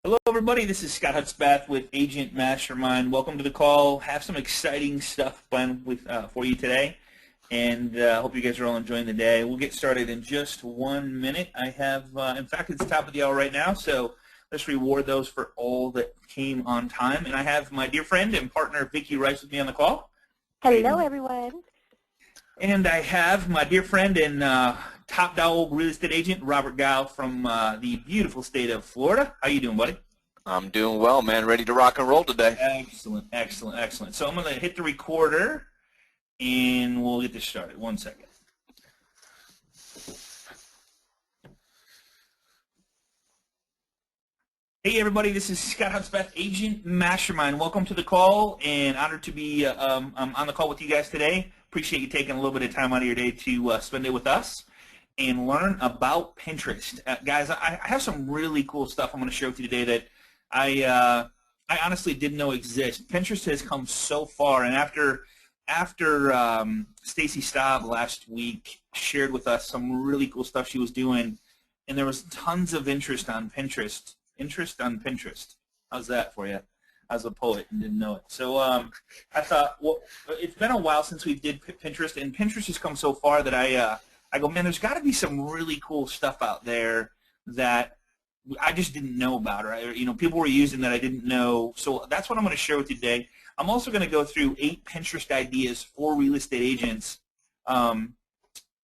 Hello, everybody. This is Scott Hutzbath with Agent Mastermind. Welcome to the call. Have some exciting stuff planned for you today, and hope you guys are all enjoying the day. We'll get started in just 1 minute. I have, in fact, it's the top of the hour right now, so let's reward those for all that came on time. And I have my dear friend and partner, Vicki Rice, with me on the call. Hello, everyone. And I have my dear friend and top dog real estate agent, Robert Gow from the beautiful state of Florida. How you doing, buddy? I'm doing well, man. Ready to rock and roll today. Excellent, excellent, excellent. So I'm going to hit the recorder, and we'll get this started. 1 second. Hey, everybody. This is Scott Hutzbath, Agent Mastermind. Welcome to the call, and honored to be on the call with you guys today. Appreciate you taking a little bit of time out of your day to spend it with us and learn about Pinterest. Guys, I have some really cool stuff I'm going to share with you today that I honestly didn't know exist. Pinterest has come so far, and after Stacy Staub last week shared with us some really cool stuff she was doing, and there was tons of interest on Pinterest. Interest on Pinterest. How's that for you? I was a poet and didn't know it. So I thought, well, it's been a while since we did Pinterest, and Pinterest has come so far that I go, man, there's got to be some really cool stuff out there that I just didn't know about, or people were using that I didn't know. So that's what I'm going to share with you today. I'm also going to go through 8 Pinterest ideas for real estate agents. And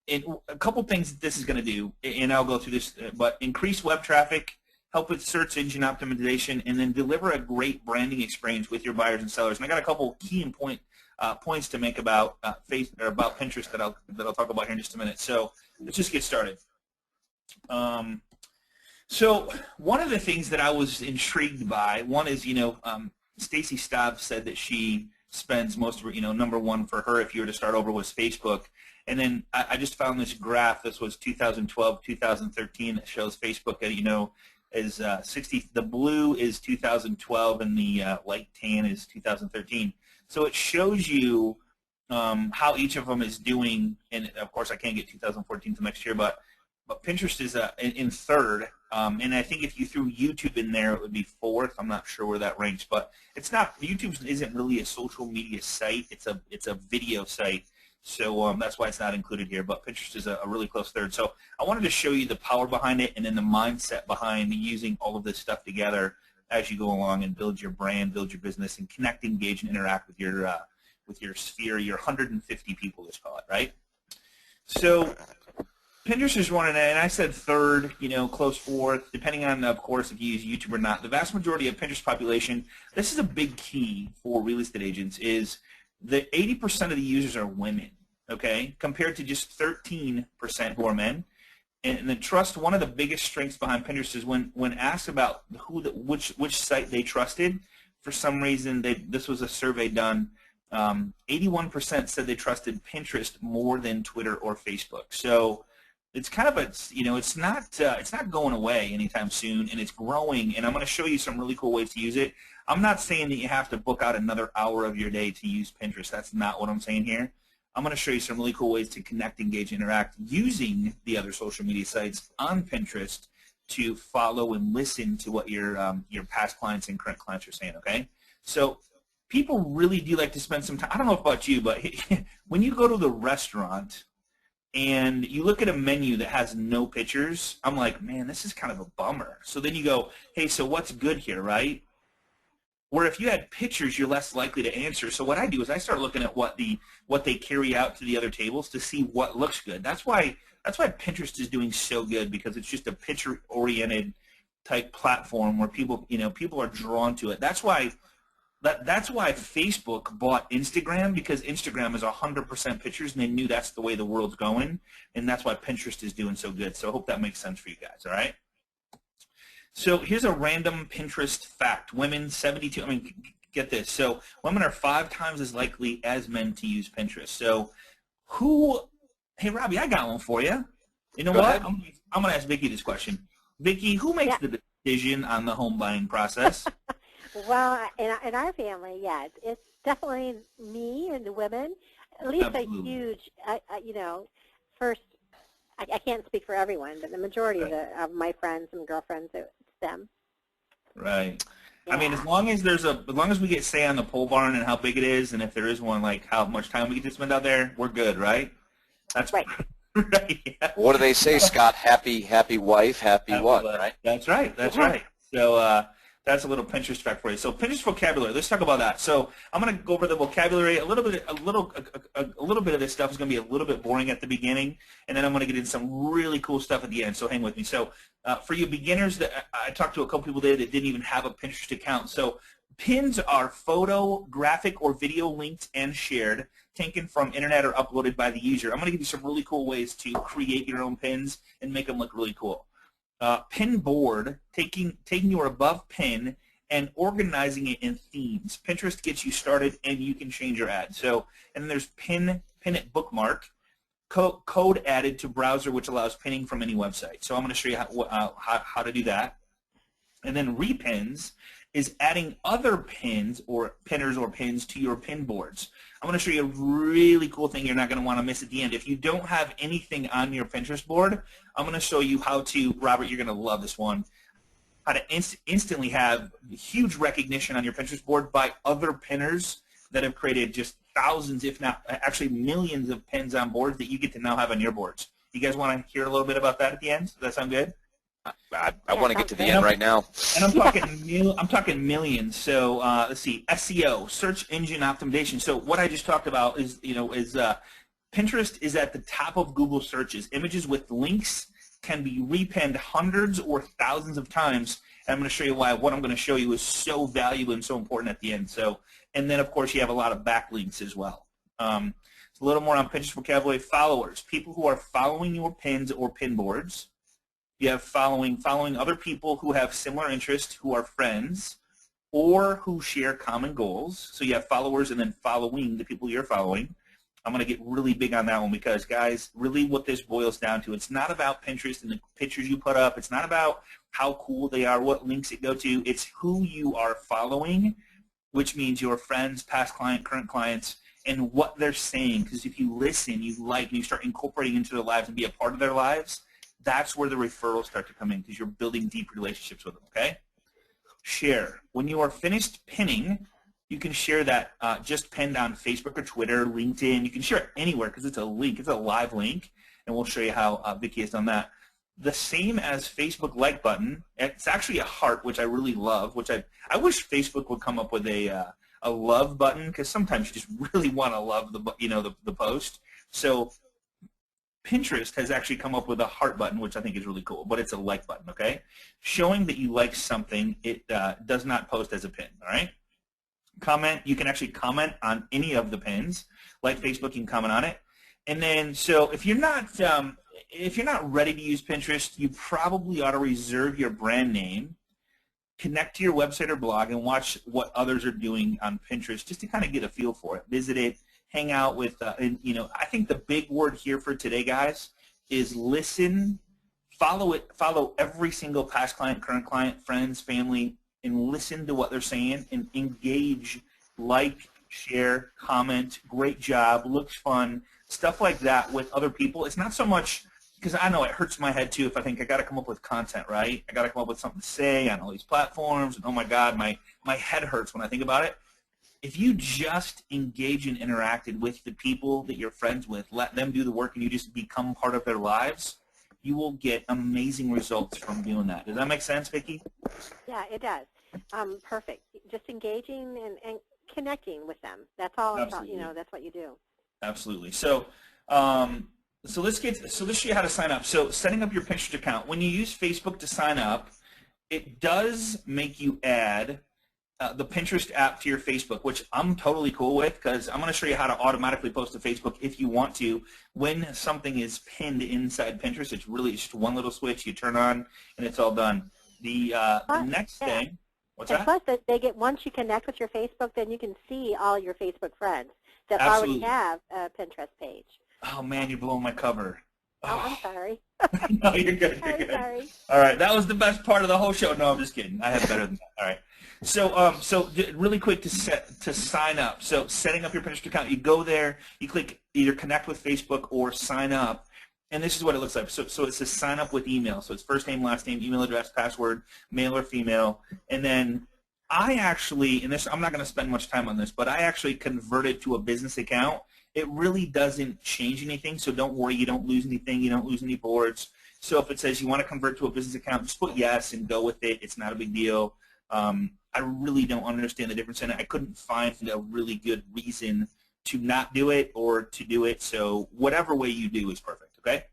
a couple things that this is going to do, and I'll go through this, but increase web traffic, help with search engine optimization, and then deliver a great branding experience with your buyers and sellers. And I got a couple key points to make about about Pinterest that I'll talk about here in just a minute. So let's just get started. So one of the things that I was intrigued by, one is Stacy Staub said that she spends most of her, number one for her if you were to start over was Facebook. And then I just found this graph. This was 2012, 2013 that shows Facebook at is 60. The blue is 2012 and the light tan is 2013. So it shows you how each of them is doing. And of course, I can't get 2014 to next year, but Pinterest is in third. And I think if you threw YouTube in there, it would be fourth. I'm not sure where that ranks, but it's not. YouTube isn't really a social media site. It's a video site. So that's why it's not included here, but Pinterest is a really close third. So I wanted to show you the power behind it and then the mindset behind using all of this stuff together as you go along and build your brand, build your business, and connect, engage, and interact with your sphere, your 150 people, let's call it, right? So Pinterest is running, and I said third, close fourth, depending on, of course, if you use YouTube or not. The vast majority of Pinterest population, this is a big key for real estate agents, is that 80% of the users are women, okay, compared to just 13% who are men. And then trust, one of the biggest strengths behind Pinterest is when asked about which site they trusted, for some reason, this was a survey done, 81% said they trusted Pinterest more than Twitter or Facebook. So it's kind of it's not going away anytime soon, and it's growing. And I'm going to show you some really cool ways to use it. I'm not saying that you have to book out another hour of your day to use Pinterest. That's not what I'm saying here. I'm going to show you some really cool ways to connect, engage, interact using the other social media sites on Pinterest to follow and listen to what your past clients and current clients are saying. Okay, so people really do like to spend some time. I don't know about you, but when you go to the restaurant and you look at a menu that has no pictures, I'm like, man, this is kind of a bummer. So then you go, hey, so what's good here, right? Where if you had pictures, you're less likely to answer. So what I do is I start looking at what they carry out to the other tables to see what looks good. That's why Pinterest is doing so good, because it's just a picture-oriented type platform where people are drawn to it. That's why Facebook bought Instagram, because Instagram is 100% pictures, and they knew that's the way the world's going, and that's why Pinterest is doing so good. So I hope that makes sense for you guys. All right. So here's a random Pinterest fact. Women, 72, get this. So women are 5 times as likely as men to use Pinterest. So hey, Robbie, I got one for you. You know what? I'm going to ask Vicki this question. Vicki, who makes the decision on the home buying process? Well, in our family, yeah, it's definitely me and the women. At least Absolutely. A huge, first, I can't speak for everyone, but the majority of my friends and girlfriends, it's them. Right. I mean, Yeah. as long as we get say on the pole barn and how big it is, and if there is one, like how much time we get to spend out there, we're good, right? That's Right. right. Yeah. What do they say, Scott? Happy wife, happy Happy what, life. right? That's right. That's Yeah. right. So that's a little Pinterest fact for you. So Pinterest vocabulary. Let's talk about that. So I'm going to go over the vocabulary a little bit. A little bit of this stuff is going to be a little bit boring at the beginning, and then I'm going to get into some really cool stuff at the end. So hang with me. So for you beginners, that I talked to a couple people today that didn't even have a Pinterest account. So pins are photo, graphic, or video linked and shared, taken from internet or uploaded by the user. I'm going to give you some really cool ways to create your own pins and make them look really cool. Pin board, taking your above pin and organizing it in themes. Pinterest gets you started, and you can change your ad. So, and then there's pin it bookmark, code added to browser, which allows pinning from any website. So I'm going to show you how to do that. And then repins is adding other pins or pinners or pins to your pin boards. I'm going to show you a really cool thing you're not going to want to miss at the end. If you don't have anything on your Pinterest board, I'm going to show you how to, Robert, you're going to love this one, how to instantly have huge recognition on your Pinterest board by other pinners that have created just thousands, if not actually millions of pins on boards that you get to now have on your boards. You guys want to hear a little bit about that at the end? Does that sound good? I want to get to the end right now. And I'm talking millions. So let's see, SEO, search engine optimization. So what I just talked about is Pinterest is at the top of Google searches. Images with links can be repinned hundreds or thousands of times. And I'm going to show you why what I'm going to show you is so valuable and so important at the end. So, and then of course you have a lot of backlinks as well. It's a little more on Pinterest vocabulary. Followers, people who are following your pins or pin boards. You have following other people who have similar interests, who are friends, or who share common goals. So you have followers and then following the people you're following. I'm going to get really big on that one because, guys, really what this boils down to, it's not about Pinterest and the pictures you put up. It's not about how cool they are, what links it go to. It's who you are following, which means your friends, past client, current clients, and what they're saying. Because if you listen, you like, and you start incorporating into their lives and be a part of their lives, that's where the referrals start to come in because you're building deep relationships with them, okay? Share. When you are finished pinning, you can share that just pinned on Facebook or Twitter, LinkedIn. You can share it anywhere because it's a link. It's a live link, and we'll show you how Vicki has done that. The same as Facebook like button. It's actually a heart, which I really love, which I wish Facebook would come up with a love button because sometimes you just really want to love the post. So Pinterest has actually come up with a heart button, which I think is really cool, but it's a like button, okay? Showing that you like something, it does not post as a pin, all right? Comment, you can actually comment on any of the pins. Like Facebook, you can comment on it. And then, so if you're not ready to use Pinterest, you probably ought to reserve your brand name, connect to your website or blog, and watch what others are doing on Pinterest just to kind of get a feel for it. Visit it. Hang out with, and I think the big word here for today, guys, is listen, follow every single past client, current client, friends, family, and listen to what they're saying and engage, like, share, comment, great job, looks fun, stuff like that with other people. It's not so much, because I know it hurts my head too if I think I got to come up with content, right? I got to come up with something to say on all these platforms, and oh my God, my head hurts when I think about it. If you just engage and interacted with the people that you're friends with, let them do the work, and you just become part of their lives, you will get amazing results from doing that. Does that make sense, Vicki? Yeah, it does. Perfect. Just engaging and connecting with them. That's all. Absolutely. That's what you do. Absolutely. So, so let's show you how to sign up. So, setting up your Pinterest account. When you use Facebook to sign up, it does make you add the Pinterest app to your Facebook, which I'm totally cool with because I'm going to show you how to automatically post to Facebook if you want to. When something is pinned inside Pinterest, it's really just one little switch you turn on, and it's all done. The next thing, what's that? Plus, they get once you connect with your Facebook, then you can see all your Facebook friends that Absolutely. already have a Pinterest page. Oh man, you're blowing my cover. Oh, I'm sorry. No, you're good. You're good. Sorry. All right, that was the best part of the whole show. No, I'm just kidding. I have better than that. All right. So really quick to sign up. So setting up your Pinterest account, you go there, you click either connect with Facebook or sign up, and this is what it looks like. So it says sign up with email. So it's first name, last name, email address, password, male or female. And then I actually, and this, I'm not going to spend much time on this, but I actually converted to a business account. It really doesn't change anything, so don't worry. You don't lose anything. You don't lose any boards. So if it says you want to convert to a business account, just put yes and go with it. It's not a big deal. I really don't understand the difference in it. I couldn't find a really good reason to not do it or to do it, so whatever way you do is perfect, okay?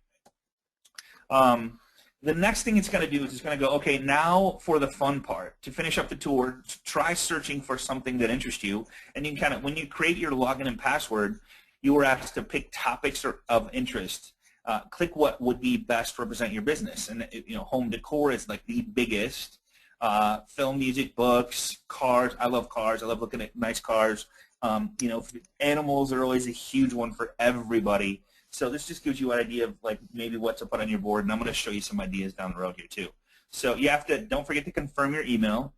The next thing it's going to do is it's going to go, okay, now for the fun part. To finish up the tour, try searching for something that interests you, and you can kind of, when you create your login and password, you were asked to pick topics of interest. Click what would be best to represent your business, and home decor is like the biggest. Film, music, books, cars. I love cars. I love looking at nice cars. Animals are always a huge one for everybody. So this just gives you an idea of like maybe what to put on your board, and I'm going to show you some ideas down the road here too. So you have to, don't forget to confirm your email.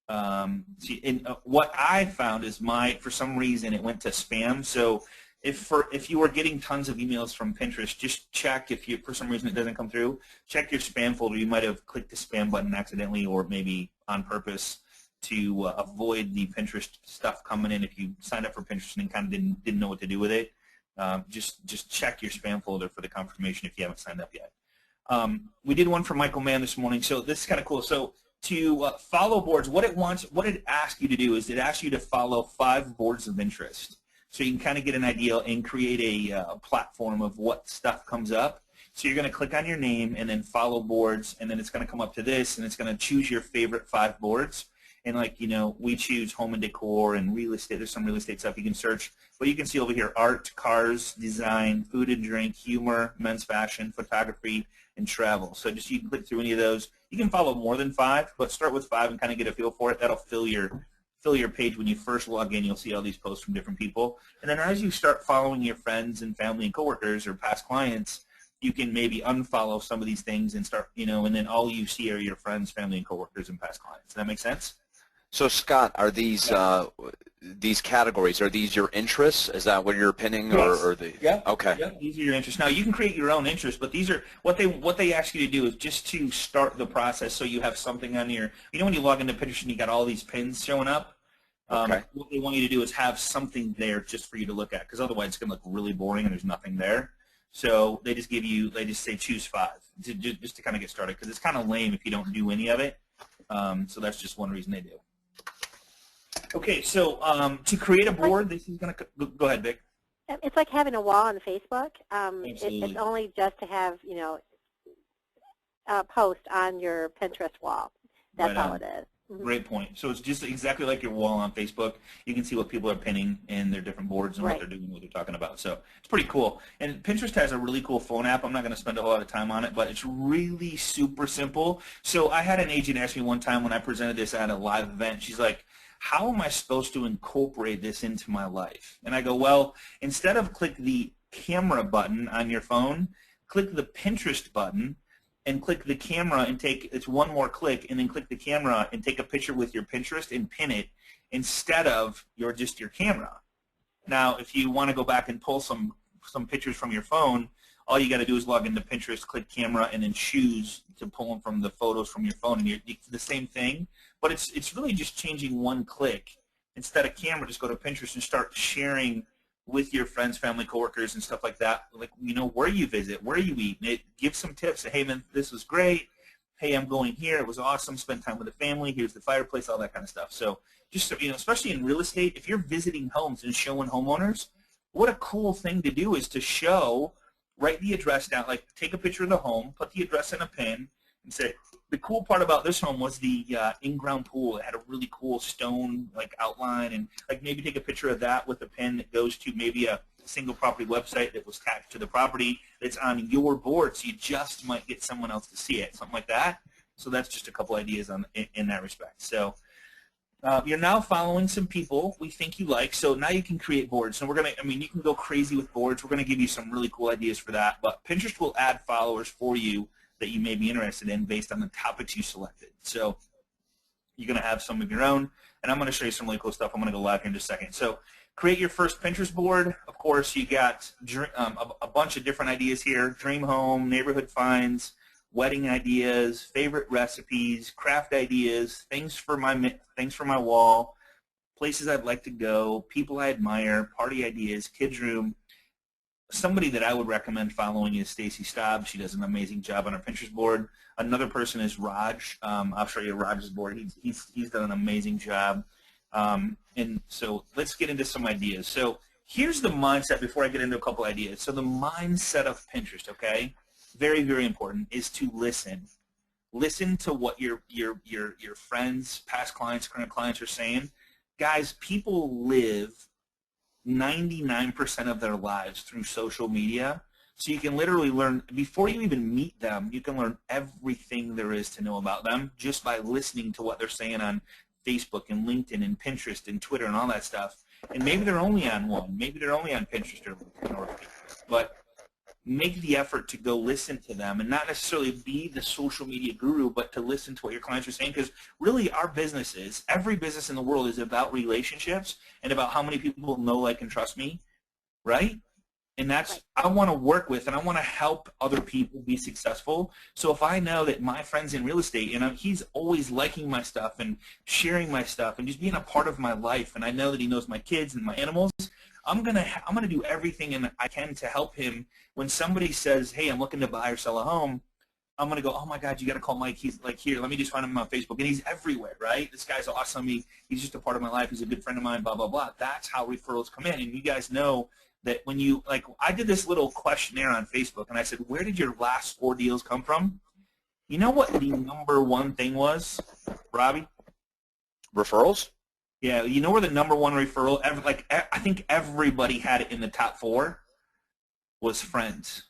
What I found is for some reason it went to spam. So if you are getting tons of emails from Pinterest, just check if for some reason it doesn't come through. Check your spam folder. You might have clicked the spam button accidentally or maybe on purpose to avoid the Pinterest stuff coming in if you signed up for Pinterest and kind of didn't know what to do with it. Just check your spam folder for the confirmation if you haven't signed up yet. We did one for Michael Mann this morning, so this is kind of cool. So to follow boards, what it asks you to do is it asks you to follow 5 boards of interest. So you can kind of get an idea and create a platform of what stuff comes up. So you're going to click on your name and then follow boards, and then it's going to come up to this, and it's going to choose your favorite 5 boards. And we choose home and decor and real estate. There's some real estate stuff you can search. But you can see over here art, cars, design, food and drink, humor, men's fashion, photography, and travel. So you can click through any of those. You can follow more than 5, but start with 5 and kind of get a feel for it. That'll fill your page when you first log in. You'll see all these posts from different people. And then as you start following your friends and family and coworkers or past clients, you can maybe unfollow some of these things and start, and then all you see are your friends, family, and coworkers and past clients. Does that make sense? So Scott, are these categories, are these your interests? Is that what you're pinning, or the? Yeah. Okay. Yeah, these are your interests. Now you can create your own interests, but these are what they ask you to do is just to start the process, so you have something on your. When you log into Pinterest and you got all these pins showing up. Okay. What they want you to do is have something there just for you to look at, because otherwise it's going to look really boring and there's nothing there. So they just say choose 5 just to kind of get started, because it's kind of lame if you don't do any of it. So that's just one reason they do. Okay, so to create a board, this is going to go ahead, Vic. It's like having a wall on Facebook. Absolutely. It's only just to have a post on your Pinterest wall. That's all it is. Mm-hmm. Great point. So it's just exactly like your wall on Facebook. You can see what people are pinning in their different boards and what they're doing, what they're talking about. So it's pretty cool. And Pinterest has a really cool phone app. I'm not going to spend a whole lot of time on it, but it's really super simple. So I had an agent ask me one time when I presented this at a live event. She's like, how am I supposed to incorporate this into my life? And I go, well, instead of click the camera button on your phone, click the Pinterest button and click the camera and it's one more click, and then click the camera and take a picture with your Pinterest and pin it instead of just your camera. Now, if you want to go back and pull some pictures from your phone, all you got to do is log into Pinterest, click camera, and then choose to pull them from the photos from your phone, and it's the same thing. But it's really just changing one click. Instead of camera, just go to Pinterest and start sharing with your friends, family, coworkers, and stuff like that. Like, where you visit, where you eat. Give some tips. Say, hey, man, this was great. Hey, I'm going here. It was awesome. Spend time with the family. Here's the fireplace, all that kind of stuff. So just, especially in real estate, if you're visiting homes and showing homeowners, what a cool thing to do is to write the address down, like take a picture of the home, put the address in a pin, and say, the cool part about this home was the in-ground pool. It had a really cool stone outline, and maybe take a picture of that with a pin that goes to maybe a single property website that was tagged to the property that's on your board, so you just might get someone else to see it, something like that. So that's just a couple ideas in that respect. So you're now following some people we think you like, so now you can create boards. So you can go crazy with boards. We're going to give you some really cool ideas for that, but Pinterest will add followers for you that you may be interested in based on the topics you selected. So you're going to have some of your own, and I'm going to show you some really cool stuff. I'm going to go live here in just a second. So Create your first Pinterest board. Of course, you got a bunch of different ideas here: dream home, neighborhood finds, wedding ideas, favorite recipes, craft ideas, things for my wall, places I'd like to go, people I admire, party ideas, kids room. Somebody that I would recommend following is Stacy Staub. She does an amazing job on her Pinterest board. Another person is Raj. I'll show you Raj's board. He's done an amazing job. And so let's get into some ideas. So here's the mindset before I get into a couple ideas. So the mindset of Pinterest, okay, very, very important, is to listen. Listen to what your friends, past clients, current clients are saying. Guys, people live 99% of their lives through social media. So you can literally learn, before you even meet them, you can learn everything there is to know about them just by listening to what they're saying on Facebook and LinkedIn and Pinterest and Twitter and all that stuff. And maybe they're only on one. Maybe they're only on Pinterest or Facebook. But make the effort to go listen to them and not necessarily be the social media guru, but to listen to what your clients are saying, because really our businesses, every business in the world is about relationships and about how many people know, like, and trust me, right? And that's, I want to work with and I want to help other people be successful. So if I know that my friend's in real estate and he's always liking my stuff and sharing my stuff and just being a part of my life, and I know that he knows my kids and my animals, I'm gonna do everything I can to help him. When somebody says, "Hey, I'm looking to buy or sell a home," I'm gonna go, "Oh my God, you got to call Mike. He's like here. Let me just find him on Facebook, and he's everywhere, right? This guy's awesome. He's just a part of my life. He's a good friend of mine. Blah blah blah." That's how referrals come in, and you guys know that when you I did this little questionnaire on Facebook, and I said, "Where did your last 4 deals come from?" You know what the number one thing was, Robbie? Referrals? Yeah, you know where the number one referral, I think everybody had it in the top 4, was friends.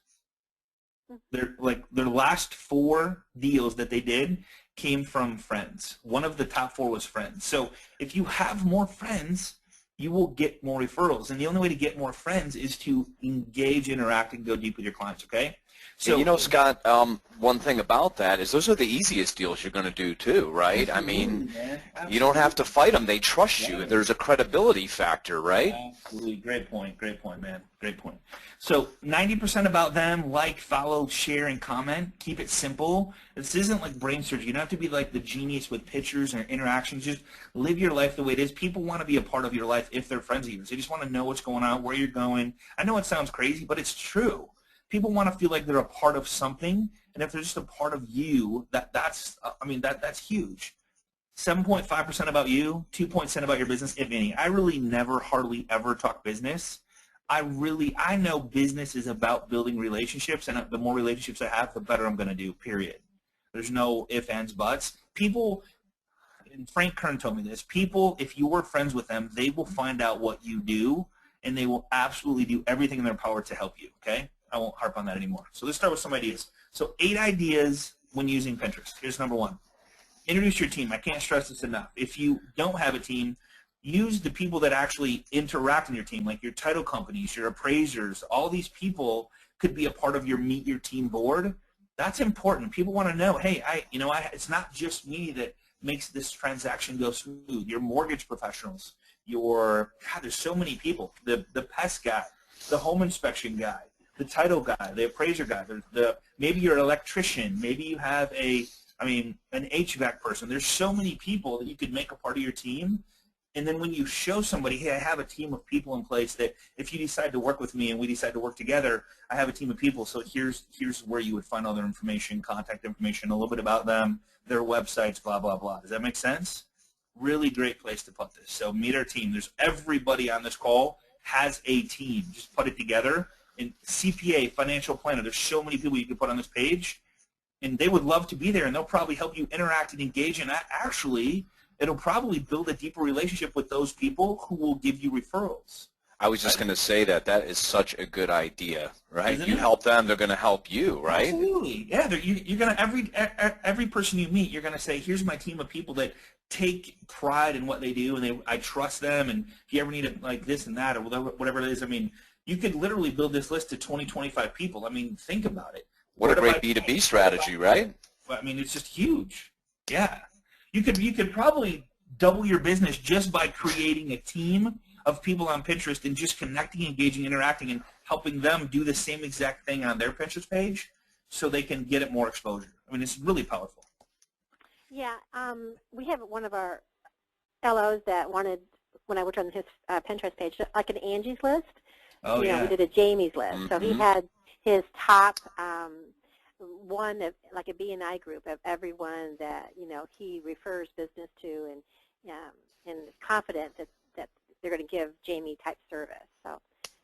Their last 4 deals that they did came from friends. One of the top 4 was friends. So if you have more friends, you will get more referrals. And the only way to get more friends is to engage, interact, and go deep with your clients, okay? So, you know, Scott, one thing about that is those are the easiest deals you're going to do too, right? I mean, you don't have to fight them. They trust you. There's a credibility factor, right? Absolutely. Great point, man. Great point. So 90% about them: like, follow, share, and comment. Keep it simple. This isn't like brain surgery. You don't have to be like the genius with pictures or interactions. Just live your life the way it is. People want to be a part of your life if they're friends of yours. They just want to know what's going on, where you're going. I know it sounds crazy, but it's true. People want to feel like they're a part of something, and if they're just a part of you, that's huge. 7.5% about you, 2% about your business, if any. I really never, hardly ever talk business. I know business is about building relationships, and the more relationships I have, the better I'm going to do, period. There's no ifs, ands, buts. People, and Frank Kern told me this, people, if you were friends with them, they will find out what you do, and they will absolutely do everything in their power to help you, okay? I won't harp on that anymore. So let's start with some ideas. So 8 ideas when using Pinterest. Here's number 1. Introduce your team. I can't stress this enough. If you don't have a team, use the people that actually interact in your team, like your title companies, your appraisers. All these people could be a part of your Meet Your Team board. That's important. People want to know, hey, it's not just me that makes this transaction go smooth. Your mortgage professionals, there's so many people. The pest guy, the home inspection guy, the title guy, the appraiser guy, maybe you're an electrician, maybe you have an HVAC person. There's so many people that you could make a part of your team. And then when you show somebody, hey, I have a team of people in place that if you decide to work with me and we decide to work together, I have a team of people. So here's where you would find all their information, contact information, a little bit about them, their websites, blah, blah, blah. Does that make sense? Really great place to put this. So meet our team. There's everybody on this call has a team. Just put it together. And CPA, financial planner, there's so many people you can put on this page, and they would love to be there, and they'll probably help you interact and engage, and actually it'll probably build a deeper relationship with those people who will give you referrals. I was just going to say that is such a good idea, right? Isn't you it? Help them, they're going to help you, right? Absolutely. Yeah, you're going to every person you meet, you're going to say, here's my team of people that take pride in what they do, and I trust them, and if you ever need it like this and that or whatever it is, I mean, you could literally build this list to 20, 25 people. I mean, think about it. What a great B2B strategy, right? I mean, it's just huge. Yeah. You could probably double your business just by creating a team of people on Pinterest and just connecting, engaging, interacting, and helping them do the same exact thing on their Pinterest page so they can get it more exposure. I mean, it's really powerful. Yeah, we have one of our LOs that wanted, when I worked on his Pinterest page, like an Angie's list. Oh, we did a Jamie's list. Mm-hmm. So he had his top one, of, like a B&I group of everyone that, he refers business to and is confident that they're going to give Jamie type service. So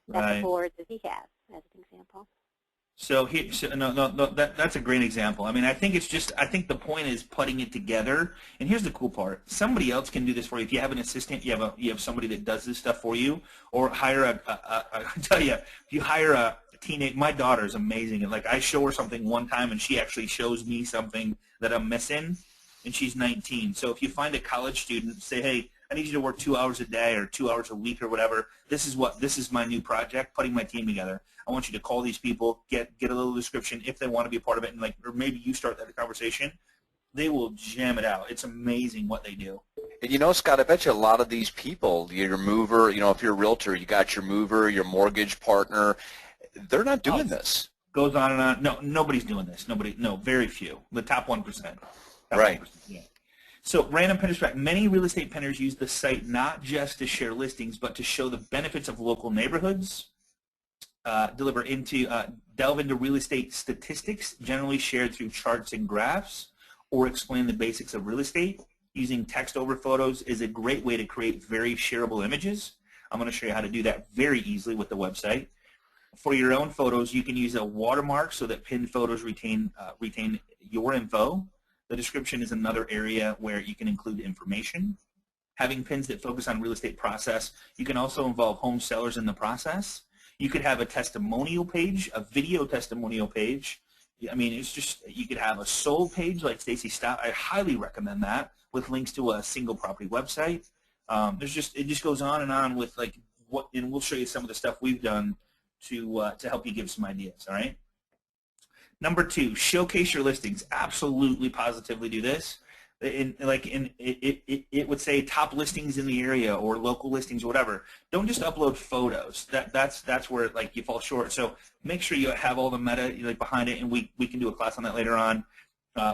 that's a board that he has as an example. So that's a great example. I mean, I think the point is putting it together. And here's the cool part: somebody else can do this for you. If you have an assistant, you have somebody that does this stuff for you, or hire I tell you, if you hire a teenage, my daughter's amazing. And like I show her something one time, and she actually shows me something that I'm missing, and she's 19. So if you find a college student, say, hey, I need you to work 2 hours a day or 2 hours a week or whatever. This is my new project, putting my team together. I want you to call these people, get a little description if they want to be a part of it, and or maybe you start that conversation. They will jam it out. It's amazing what they do. And Scott, I bet you a lot of these people, your mover, if you're a realtor, you got your mover, your mortgage partner, they're not doing this. Goes on and on. No, nobody's doing this. Very few. The top 1%. Right. 1%, yeah. So random Pinterest fact, many real estate pinners use the site not just to share listings, but to show the benefits of local neighborhoods, delve into real estate statistics, generally shared through charts and graphs, or explain the basics of real estate. Using text over photos is a great way to create very shareable images. I'm going to show you how to do that very easily with the website. For your own photos, you can use a watermark so that pinned photos retain your info. The description is another area where you can include information. Having pins that focus on real estate process, you can also involve home sellers in the process. You could have a testimonial page, a video testimonial page. I mean, it's just, you could have a sold page like Stacy Stott. I highly recommend that, with links to a single property website. It just goes on and on with and we'll show you some of the stuff we've done to help you give some ideas. All right. Number 2, showcase your listings. Absolutely, positively do this. It would say top listings in the area or local listings or whatever. Don't just upload photos. That's where you fall short. So make sure you have all the meta behind it, and we can do a class on that later on.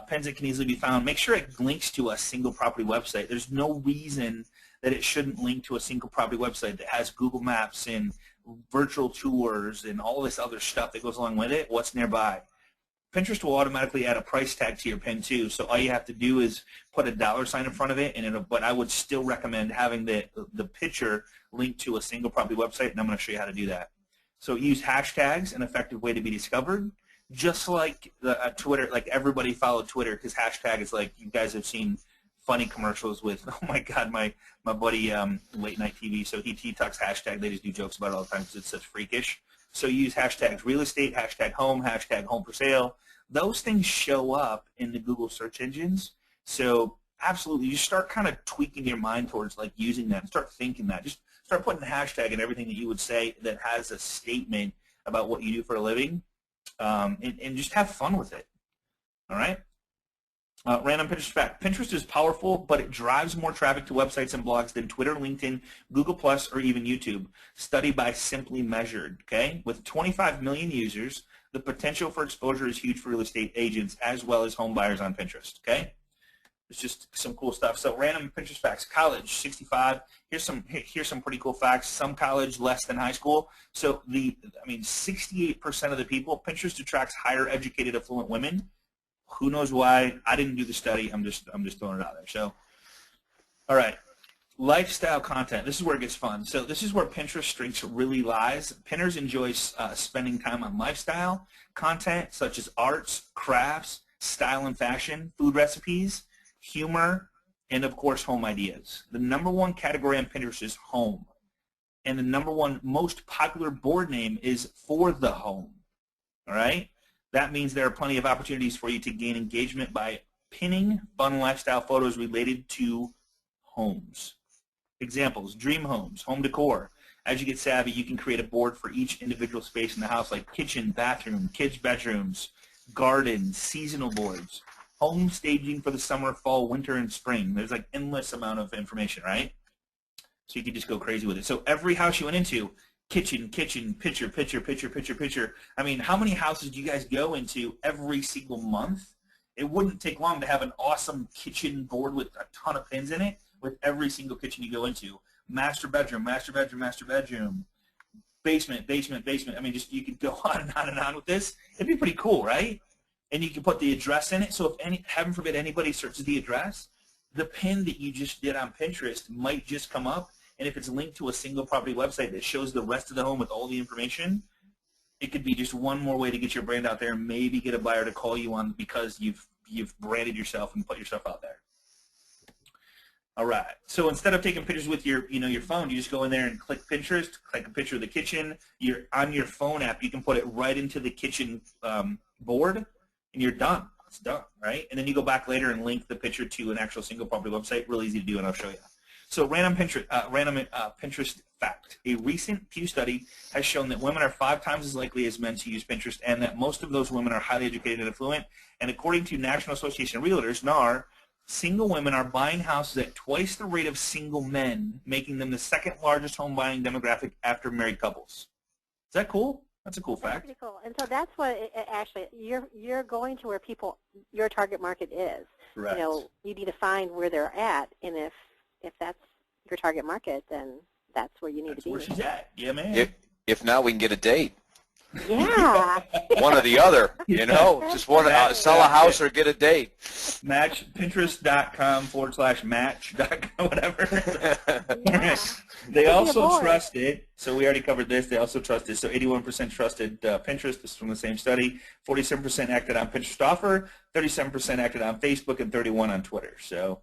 Pins that can easily be found. Make sure it links to a single property website. There's no reason that it shouldn't link to a single property website that has Google Maps and virtual tours and all this other stuff that goes along with it. What's nearby? Pinterest will automatically add a price tag to your pin too, so all you have to do is put a $sign in front of it, but I would still recommend having the picture linked to a single property website, and I'm going to show you how to do that. So use hashtags, an effective way to be discovered, just like Twitter. Like everybody followed Twitter because hashtag is you guys have seen funny commercials with, oh my God, my buddy late night TV. So he talks hashtag. They just do jokes about it all the time because it's such freakish. So use hashtags real estate, hashtag home for sale. Those things show up in the Google search engines. So absolutely, you start kind of tweaking your mind towards using that. Start thinking that. Just start putting a hashtag in everything that you would say that has a statement about what you do for a living, and just have fun with it. All right? Random Pinterest fact. Pinterest is powerful, but it drives more traffic to websites and blogs than Twitter, LinkedIn, Google+, or even YouTube. Study by Simply Measured. Okay? With 25 million users, the potential for exposure is huge for real estate agents as well as home buyers on Pinterest. Okay? It's just some cool stuff. So random Pinterest facts. College, 65. Here's some pretty cool facts. Some college, less than high school. So 68% of the people, Pinterest attracts higher educated, affluent women. Who knows why? I didn't do the study. I'm just throwing it out there. So, all right, lifestyle content. This is where it gets fun. So this is where Pinterest strength really lies. Pinners enjoy spending time on lifestyle content such as arts, crafts, style and fashion, food recipes, humor, and of course home ideas. The number 1 category on Pinterest is home, and the number 1 most popular board name is for the home. All right. That means there are plenty of opportunities for you to gain engagement by pinning fun lifestyle photos related to homes. Examples: dream homes, home decor. As you get savvy, you can create a board for each individual space in the house, like kitchen, bathroom, kids' bedrooms, garden, seasonal boards, home staging for the summer, fall, winter, and spring. There's endless amount of information, right? So you could just go crazy with it. So every house you went into, kitchen, picture, picture, picture, picture, picture. I mean, how many houses do you guys go into every single month? It wouldn't take long to have an awesome kitchen board with a ton of pins in it with every single kitchen you go into. Master bedroom, master bedroom, master bedroom. Basement, basement, basement. I mean, just you could go on and on and on with this. It'd be pretty cool, right? And you can put the address in it. So if heaven forbid anybody searches the address, the pin that you just did on Pinterest might just come up. And if it's linked to a single property website that shows the rest of the home with all the information, it could be just one more way to get your brand out there and maybe get a buyer to call you on because you've branded yourself and put yourself out there. All right. So instead of taking pictures with your phone, you just go in there and click Pinterest, click a picture of the kitchen. You're on your phone app. You can put it right into the kitchen board, and you're done. It's done, right? And then you go back later and link the picture to an actual single property website. Real easy to do, and I'll show you. So random Pinterest fact. A recent Pew study has shown that women are 5 times as likely as men to use Pinterest, and that most of those women are highly educated and affluent. And according to National Association of Realtors, NAR, single women are buying houses at twice the rate of single men, making them the second largest home buying demographic after married couples. Is that cool? That's a cool fact. That's pretty cool. And so that's what actually you're going to where your target market is. Correct. You need to find where they're at, and if that's your target market, then that's where you need to be. That's where she's at. Yeah, man. If not, we can get a date. Yeah. One or the other, just want to sell a house or get a date. Match, Pinterest.com/match.com, whatever. Yeah. They also trust it. So we already covered this. They also trust it. So 81% trusted Pinterest. This is from the same study. 47% acted on Pinterest offer. 37% acted on Facebook, and 31% on Twitter. So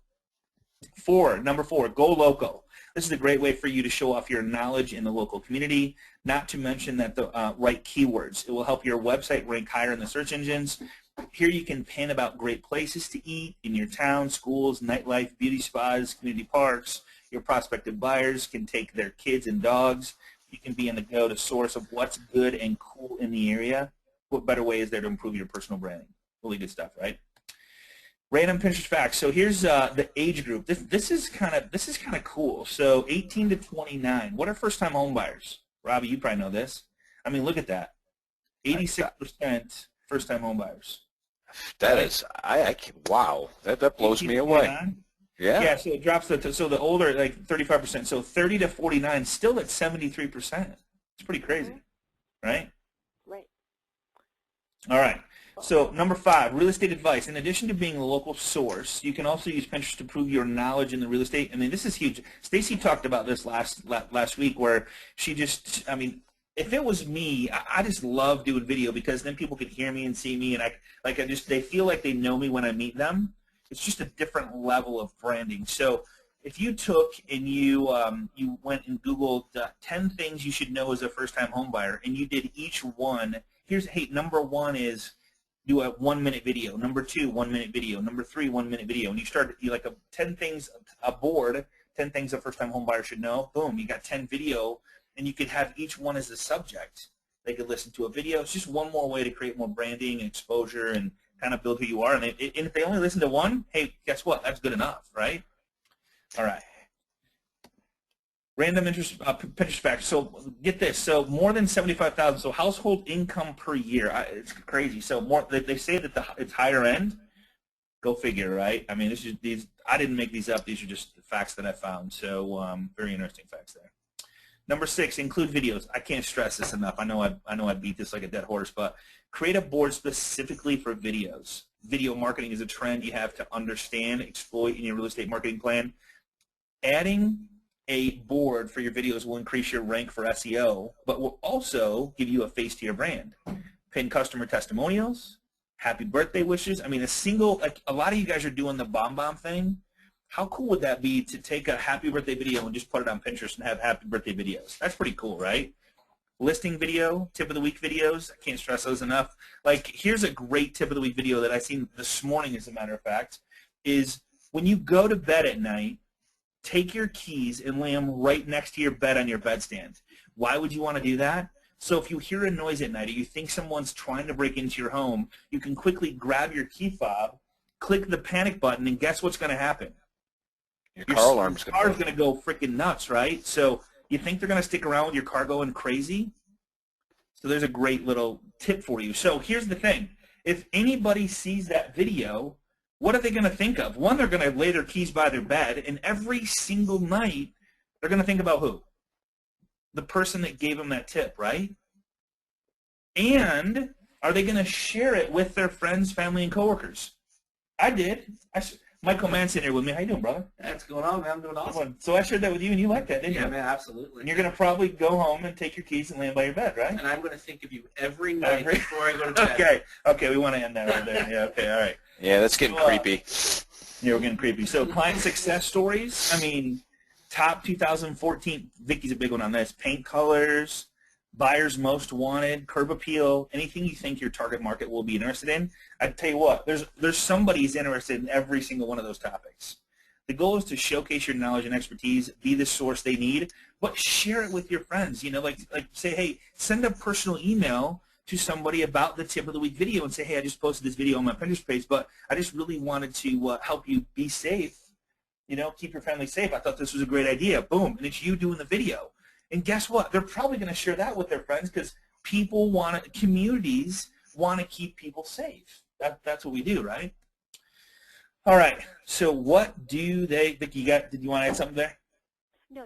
number 4, go local. This is a great way for you to show off your knowledge in the local community, not to mention that the right keywords. It will help your website rank higher in the search engines. Here you can pin about great places to eat in your town, schools, nightlife, beauty spas, community parks. Your prospective buyers can take their kids and dogs. You can be in the go-to source of what's good and cool in the area. What better way is there to improve your personal branding? Really good stuff, right? Random Pinterest facts. So here's the age group. This is kind of cool. So 18 to 29. What are first-time home buyers? Robbie, you probably know this. I mean, look at that. 86% first-time home buyers. That is, wow. That blows me away. Yeah. Yeah. So it drops so the older, like 35%. So 30 to 49, still at 73%. It's pretty crazy, right? Right. All right. So number 5, real estate advice. In addition to being a local source, you can also use Pinterest to prove your knowledge in the real estate. I mean, this is huge. Stacy talked about this last week where she just, I mean, if it was me, I just love doing video because then people could hear me and see me, and they feel like they know me when I meet them. It's just a different level of branding. So if you took and you went and Googled 10 things you should know as a first-time home buyer, and you did each one, number 1 is do a 1-minute video. Number 2, 1-minute video. Number 3, 1-minute video. And you start 10 things, a board, 10 things a first-time home buyer should know. Boom, you got 10 video, and you could have each one as a subject. They could listen to a video. It's just one more way to create more branding and exposure and kind of build who you are. And if they only listen to one, hey, guess what? That's good enough, right? All right. Random Pinterest facts. So get this. So more than 75,000. So household income per year. It's crazy. So more. They say that it's higher end. Go figure, right? I mean, I didn't make these up. These are just the facts that I found. So very interesting facts there. Number 6, include videos. I can't stress this enough. I know I beat this like a dead horse, but create a board specifically for videos. Video marketing is a trend you have to understand, exploit in your real estate marketing plan. Adding a board for your videos will increase your rank for SEO, but will also give you a face to your brand. Pin customer testimonials, happy birthday wishes. I mean, a lot of you guys are doing the bomb thing. How cool would that be to take a happy birthday video and just put it on Pinterest and have happy birthday videos? That's pretty cool, right? Listing video, tip of the week videos. I can't stress those enough. Like, here's a great tip of the week video that I seen this morning, as a matter of fact, is when you go to bed at night, take your keys and lay them right next to your bed on your bedstand. Why would you want to do that? So if you hear a noise at night or you think someone's trying to break into your home, you can quickly grab your key fob, click the panic button, and guess what's going to happen? Your car alarm's going to go freaking nuts, right? So you think they're going to stick around with your car going crazy? So there's a great little tip for you. So here's the thing. If anybody sees that video, what are they going to think of? One, they're going to lay their keys by their bed, and every single night they're going to think about who? The person that gave them that tip, right? And are they going to share it with their friends, family, and coworkers? I did. Michael Mann's sitting here with me. How you doing, brother? What's going on, man? I'm doing awesome. So I shared that with you, and you liked that, didn't you? Yeah, man, absolutely. And you're going to probably go home and take your keys and lay by your bed, right? And I'm going to think of you every night before I go to bed. Okay. Okay, we want to end that right there. Yeah, okay, all right. Yeah, that's getting creepy. Yeah, we're getting creepy. So client success stories, I mean, top 2014, Vicky's a big one on this, paint colors, buyers most wanted, curb appeal, anything you think your target market will be interested in. I tell you what, there's somebody who's interested in every single one of those topics. The goal is to showcase your knowledge and expertise, be the source they need, but share it with your friends. You know, like say, hey, send a personal email to somebody about the tip of the week video and say, hey, I just posted this video on my Pinterest page, but I just really wanted to help you be safe, you know, keep your family safe. I thought this was a great idea. Boom, and it's you doing the video. And guess what? They're probably going to share that with their friends because people want to, communities want to keep people safe. That's what we do, right? All right. So what do they, Vicki, did you want to add something there? No.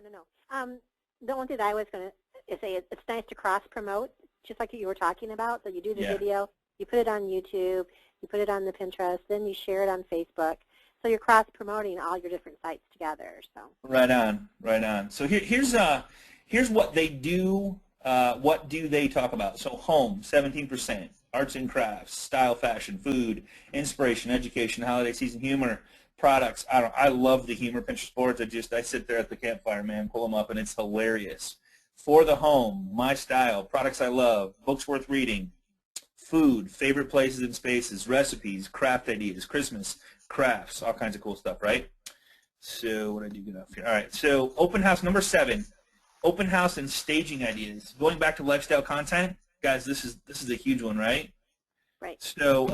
The one thing that I was going to say is it's nice to cross-promote, just like you were talking about. So you do the video, you put it on YouTube, you put it on the Pinterest, then you share it on Facebook. So you're cross-promoting all your different sites together. So right on. So here's what they do. What do they talk about? So home, 17%. Arts and crafts, style, fashion, food, inspiration, education, holiday season humor, products. I love the humor Pinterest boards. I sit there at the campfire, man, pull them up, and it's hilarious. For the home, my style, products I love, books worth reading, food, favorite places and spaces, recipes, craft ideas, Christmas, crafts, all kinds of cool stuff, right? So what did I do good enough here? All right, so open house number 7, open house and staging ideas. Going back to lifestyle content, guys, this is a huge one, right? Right. So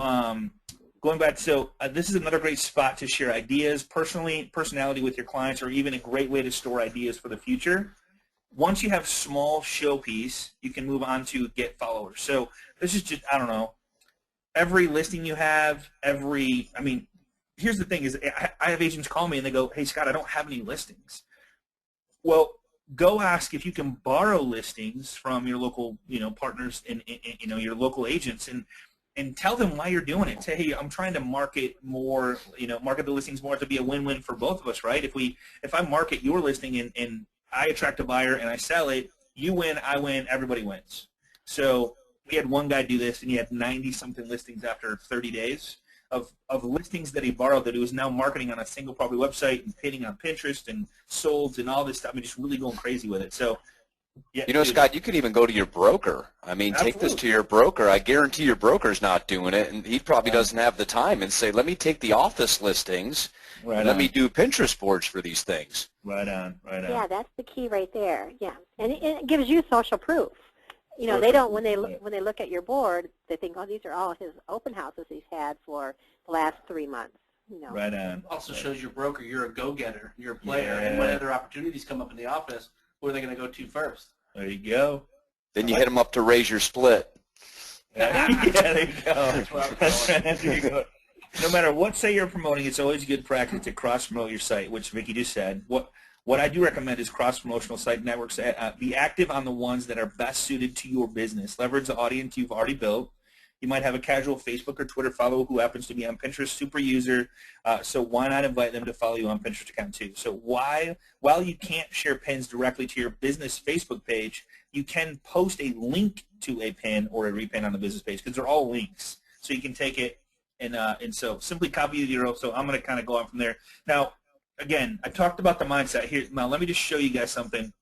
going back, this is another great spot to share ideas, personality with your clients, or even a great way to store ideas for the future. Once you have small showpiece, you can move on to get followers. So this is just, I don't know, every listing you have, here's the thing is I have agents call me and they go, hey, Scott, I don't have any listings. Well, go ask if you can borrow listings from your local, partners and your local agents and tell them why you're doing it. Say, hey, I'm trying to market more, market the listings more to be a win-win for both of us, right? If I market your listing and I attract a buyer and I sell it, you win, I win, everybody wins. So we had one guy do this, and he had 90-something listings after 30 days of listings that he borrowed that he was now marketing on a single property website and pinning on Pinterest and sold and all this stuff. Just really going crazy with it. So, yeah, Scott, you could even go to your broker. Take this to your broker. I guarantee your broker's not doing it, and he probably doesn't have the time, and say, let me take the office listings and let me do Pinterest boards for these things. Right on. Yeah, that's the key right there. Yeah, and it gives you social proof. They don't, when they look at your board, they think, oh, these are all his open houses he's had for the last 3 months. Right on. Also shows your broker you're a go-getter, you're a player, and when other opportunities come up in the office, where are they going to go to first? There you go. Then you hit them up to raise your split. Yeah, there you go. That's where you go. No matter what site you're promoting, it's always good practice to cross-promote your site, which Vicki just said. What I do recommend is cross-promotional site networks. Be active on the ones that are best suited to your business. Leverage the audience you've already built. You might have a casual Facebook or Twitter follower who happens to be on Pinterest, super user, so why not invite them to follow you on Pinterest account too? So while you can't share pins directly to your business Facebook page, you can post a link to a pin or a repin on the business page because they're all links. So you can take it and so simply copy the URL. So I'm going to kind of go on from there. Now, again, I talked about the mindset here. Now let me just show you guys something.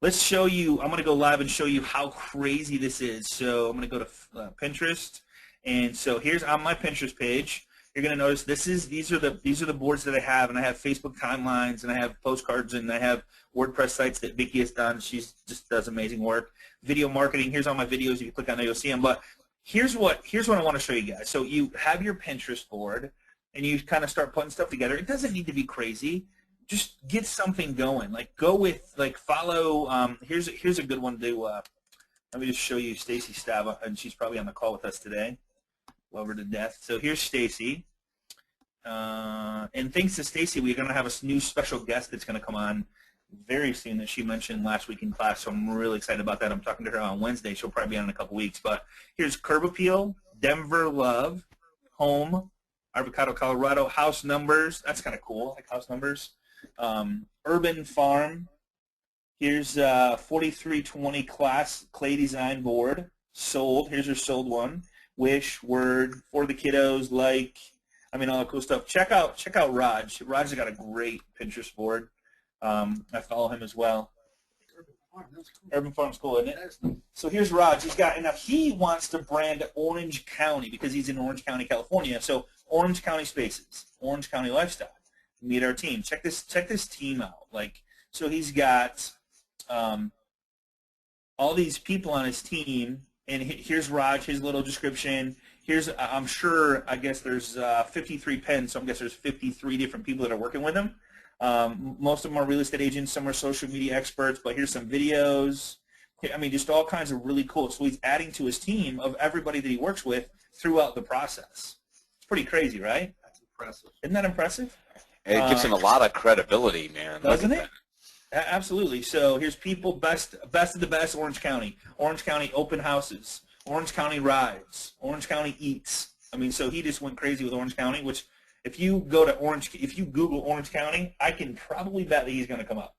Let's show you, I'm going to go live and show you how crazy this is. So I'm going to go to Pinterest, and so here's on my Pinterest page. You're going to notice these are the boards that I have, and I have Facebook timelines, and I have postcards, and I have WordPress sites that Vicki has done. She just does amazing work. Video marketing. Here's all my videos. You can click on there, you'll see them. But here's what I want to show you guys. So you have your Pinterest board, and you kind of start putting stuff together. It doesn't need to be crazy. Just get something going. Like go with, like follow. Here's a good one to. Let me just show you Stacy Stav, and she's probably on the call with us today. Love her to death. So here's Stacy. And thanks to Stacy, we're going to have a new special guest that's going to come on very soon that she mentioned last week in class, so I'm really excited about that. I'm talking to her on Wednesday. She'll probably be on in a couple weeks. But here's Curb Appeal, Denver Love, Home, Avocado, Colorado, House Numbers. That's kind of cool, like house numbers. Urban Farm. Here's 4320 Class Clay Design Board, sold. Here's her sold one. Wish, Word, For the Kiddos, like, I mean, all the cool stuff. Check out Raj. Raj's got a great Pinterest board. I follow him as well. Urban Farm's cool, isn't it? So here's Raj. He's got, and now he wants to brand Orange County because he's in Orange County, California. So Orange County Spaces, Orange County Lifestyle. Meet our team. Check this team out. Like, so he's got all these people on his team, and here's Raj, his little description. Here's, I'm sure, I guess there's 53 pens, so I guess there's 53 different people that are working with him. Most of them are real estate agents, some are social media experts, but here's some videos. I mean, just all kinds of really cool. So he's adding to his team of everybody that he works with throughout the process. It's pretty crazy, right? That's impressive. Isn't that impressive? It gives him a lot of credibility, man. Doesn't it? Absolutely. So here's people, best of the best, Orange County. Orange County open houses. Orange County rides. Orange County eats. I mean, so he just went crazy with Orange County, which if you Google Orange County, I can probably bet that he's going to come up.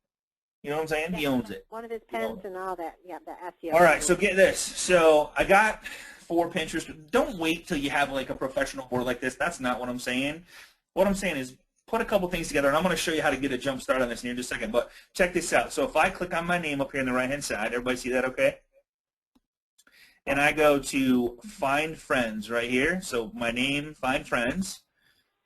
You know what I'm saying? He owns it. One of his pens and all that. Yeah, the SEO. All right, so get this. So I got 4 Pinterest. Don't wait till you have like a professional board like this. That's not what I'm saying. What I'm saying is put a couple things together, and I'm going to show you how to get a jump start on this in just a second. But check this out. So if I click on my name up here on the right-hand side, everybody see that okay? And I go to Find Friends right here. So my name, Find Friends.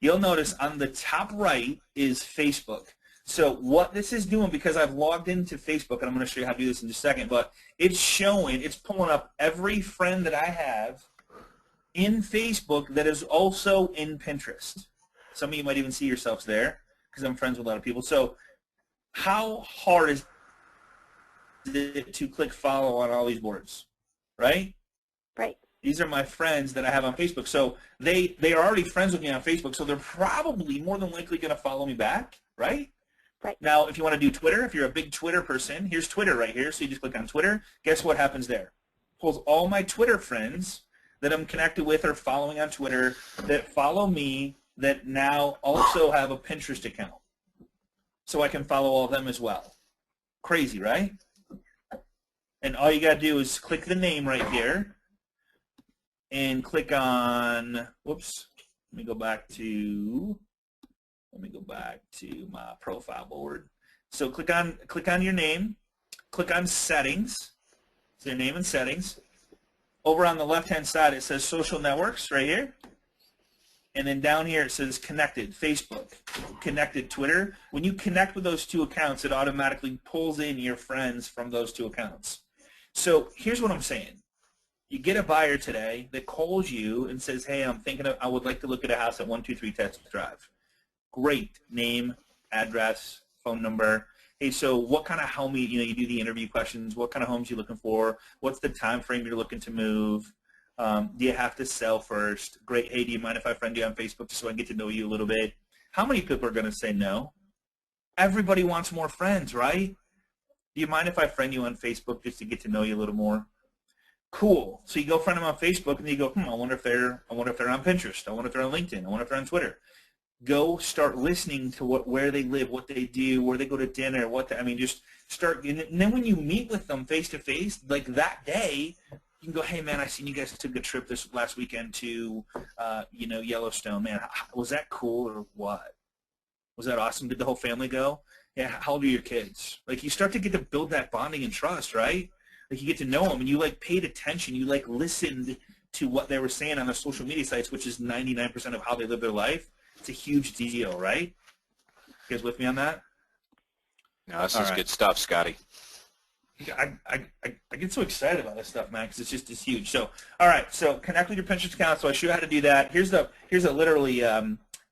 You'll notice on the top right is Facebook. So what this is doing, because I've logged into Facebook, and I'm going to show you how to do this in just a second, but it's pulling up every friend that I have in Facebook that is also in Pinterest. Some of you might even see yourselves there because I'm friends with a lot of people. So how hard is it to click follow on all these boards, right? Right. These are my friends that I have on Facebook. So they are already friends with me on Facebook, so they're probably more than likely going to follow me back, right? Right. Now, if you want to do Twitter, if you're a big Twitter person, here's Twitter right here. So you just click on Twitter. Guess what happens there? Pulls all my Twitter friends that I'm connected with or following on Twitter that follow me that now also have a Pinterest account. So I can follow all of them as well. Crazy, right? And all you got to do is click the name right here and click on, whoops, let me go back to my profile board. So click on your name, click on settings, so your name and settings. Over on the left-hand side it says social networks right here. And then down here it says connected, Facebook, connected, Twitter. When you connect with those 2 accounts, it automatically pulls in your friends from those 2 accounts. So here's what I'm saying. You get a buyer today that calls you and says, hey, I would like to look at a house at 123 Test Drive. Great. Name, address, phone number. Hey, so what kind of home, you do the interview questions. What kind of homes you looking for? What's the time frame you're looking to move? Do you have to sell first? Great. Hey, do you mind if I friend you on Facebook just so I can get to know you a little bit? How many people are going to say no? Everybody wants more friends, right? Do you mind if I friend you on Facebook just to get to know you a little more? Cool. So you go friend them on Facebook, and you go, I wonder if they're on Pinterest. I wonder if they're on LinkedIn. I wonder if they're on Twitter. Go start listening to where they live, what they do, where they go to dinner, just start. And then when you meet with them face to face, like that day, you can go, hey man, I seen you guys took a trip this last weekend to, Yellowstone. Man, was that cool or what? Was that awesome? Did the whole family go? Yeah. How old are your kids? Like you start to get to build that bonding and trust, right? Like you get to know them, and you like paid attention. You like listened to what they were saying on their social media sites, which is 99% of how they live their life. It's a huge deal, right? You guys with me on that? No, this is good stuff, Scotty. I get so excited about this stuff, man, because it's huge. So, all right, so connect with your Pinterest account. So I show you how to do that. Here's a literally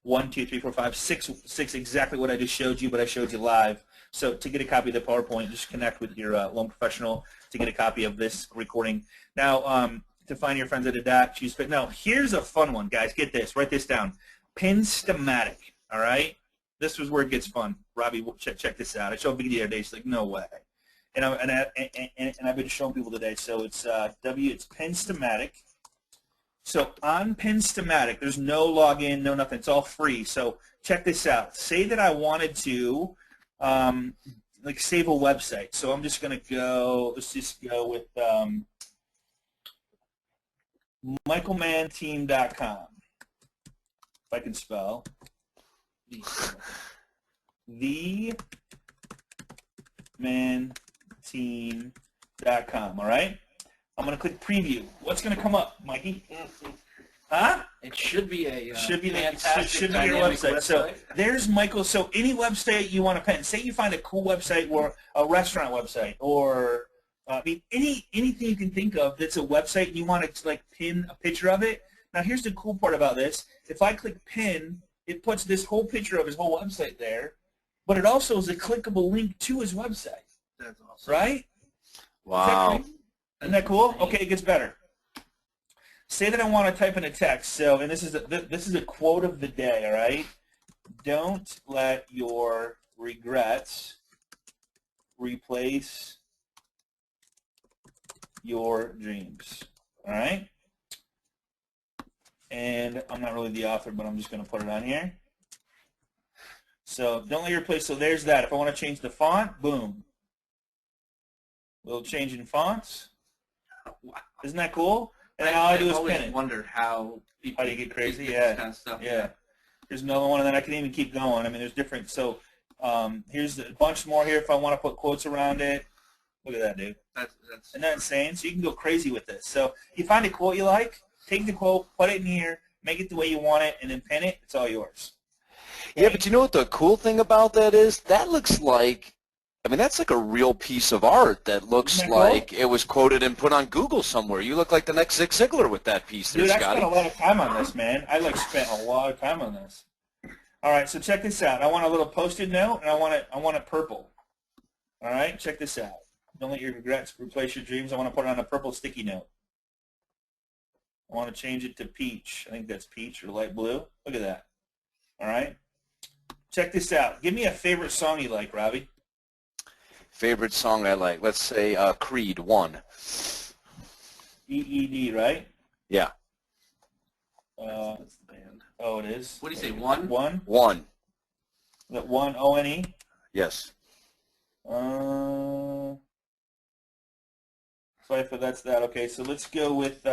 1, 2, 3, 4, 5, 6, exactly what I just showed you, but I showed you live. So to get a copy of the PowerPoint, just connect with your loan professional to get a copy of this recording. Now, to find your friends at a dot, choose Pin. Now, here's a fun one, guys. Get this. Write this down. Pin-stematic, all right? This was where it gets fun. Robbie, check this out. I showed Vicky the other day. She's like, no way. And I've been showing people today. So it's it's Pin-stematic. So on Pin-stematic, there's no login, no nothing. It's all free. So check this out. Say that I wanted to like save a website. So I'm just going to go, let's just go with michaelmannteam.com. If I can spell. TheManTeam.com, all right? I'm going to click preview. What's going to come up, Mikey? Huh? It should be a should be your dynamic website. So there's Michael. So any website you want to pin. Say you find a cool website or a restaurant website or I mean anything you can think of that's a website and you want to like pin a picture of it. Now here's the cool part about this. If I click pin, it puts this whole picture of his whole website there, but it also is a clickable link to his website. That's awesome. Right? Wow. Isn't that cool? Okay, it gets better. Say that I want to type in a text. So, and this is a quote of the day. All right. Don't let your regrets replace your dreams. All right. And I'm not really the author, but I'm just going to put it on here. So don't let your replace. So there's that. If I want to change the font, boom. Little change in fonts. Wow. Isn't that cool? And all I do is pin always it. wondered how people How do you get crazy? this Yeah. kind of stuff. Yeah. There's another one, and then I can even keep going. I mean, there's different. So here's a bunch more here if I want to put quotes around it. Look at that, dude. That's Isn't that insane? So you can go crazy with this. So you find a quote you like, take the quote, put it in here, make it the way you want it, and then pin it. It's all yours. Okay? Yeah, but you know what the cool thing about that is? That looks like, I mean, that's like a real piece of art that looks Isn't that like cool? it was quoted and put on Google somewhere. You look like the next Zig Ziglar with that piece there, Dude, I Scotty. spent a lot of time on this, man. I spent a lot of time on this. All right, so check this out. I want a little Post-it note, and I want it purple. All right, check this out. Don't let your regrets replace your dreams. I want to put it on a purple sticky note. I want to change it to peach. I think that's peach or light blue. Look at that. All right. Check this out. Give me a favorite song you like, Robbie. Favorite song I like? Let's say Creed 1. EED, right? Yeah. that's the band. Oh, it is. What do you say? One? 1. That one O-N-E? Yes. Sorry for that's that. Okay, so let's go with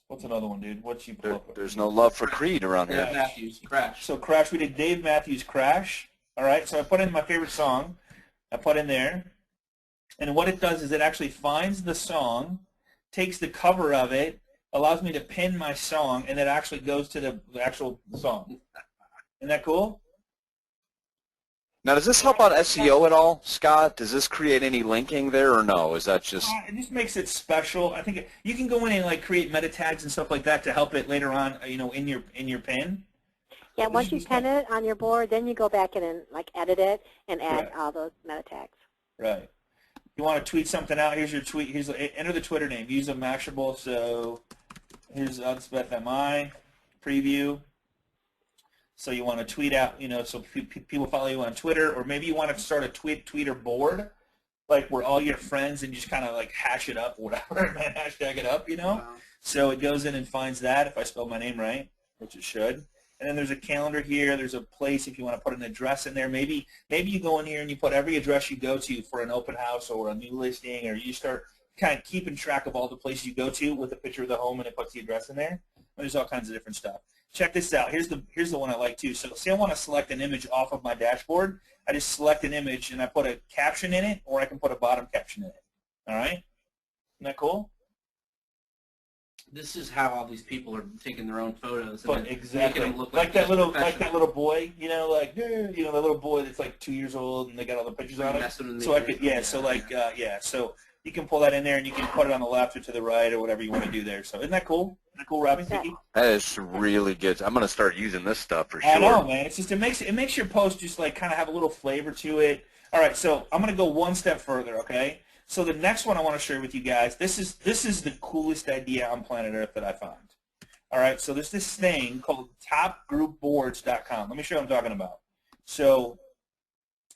what's another one, dude? What's you pull up? There's no love for Creed around Dave here. Matthews, Crash. So Crash, we did Dave Matthews Crash. All right, so I put in my favorite song. I put in there, and what it does is it actually finds the song, takes the cover of it, allows me to pin my song, and it actually goes to the actual song. Isn't that cool? Now, does this help out SEO at all, Scott? Does this create any linking there, or no? Is that just... It just makes it special. I think you can go in and like create meta tags and stuff like that to help it later on, you know, in your pin. Yeah, once you pin it on your board, then you go back in and like edit it and add Right. all those meta tags. Right. You want to tweet something out? Here's your tweet. Here's enter the Twitter name. Use a Mashable. So here's Elspeth MI preview. So you want to tweet out, you know, so people follow you on Twitter, or maybe you want to start a Twitter board, like where all your friends and you just kind of like hash it up, whatever, man, hashtag it up, you know. Wow. So it goes in and finds that if I spelled my name right, which it should. And then there's a calendar here. There's a place if you want to put an address in there. Maybe you go in here and you put every address you go to for an open house or a new listing, or you start kind of keeping track of all the places you go to with a picture of the home, and it puts the address in there. And there's all kinds of different stuff. Check this out. Here's the one I like too. So say I want to select an image off of my dashboard. I just select an image and I put a caption in it, or I can put a bottom caption in it. All right? Isn't that cool? This is how all these people are taking their own photos and But then exactly, making them look like that little professional. boy, you know, like the little boy that's like 2 years old, and they got all the pictures on it. Messing with So I me. could, so you can pull that in there and you can put it on the left or to the right or whatever you want to do there. So isn't that cool? Isn't that cool, Robbie? Yeah. That is really good. I'm going to start using this stuff for sure. I know, man. It's just it makes your post just like kind of have a little flavor to it. All right, so I'm going to go one step further, okay? So the next one I want to share with you guys, this is the coolest idea on planet Earth that I found. All right, so there's this thing called topgroupboards.com. Let me show you what I'm talking about. So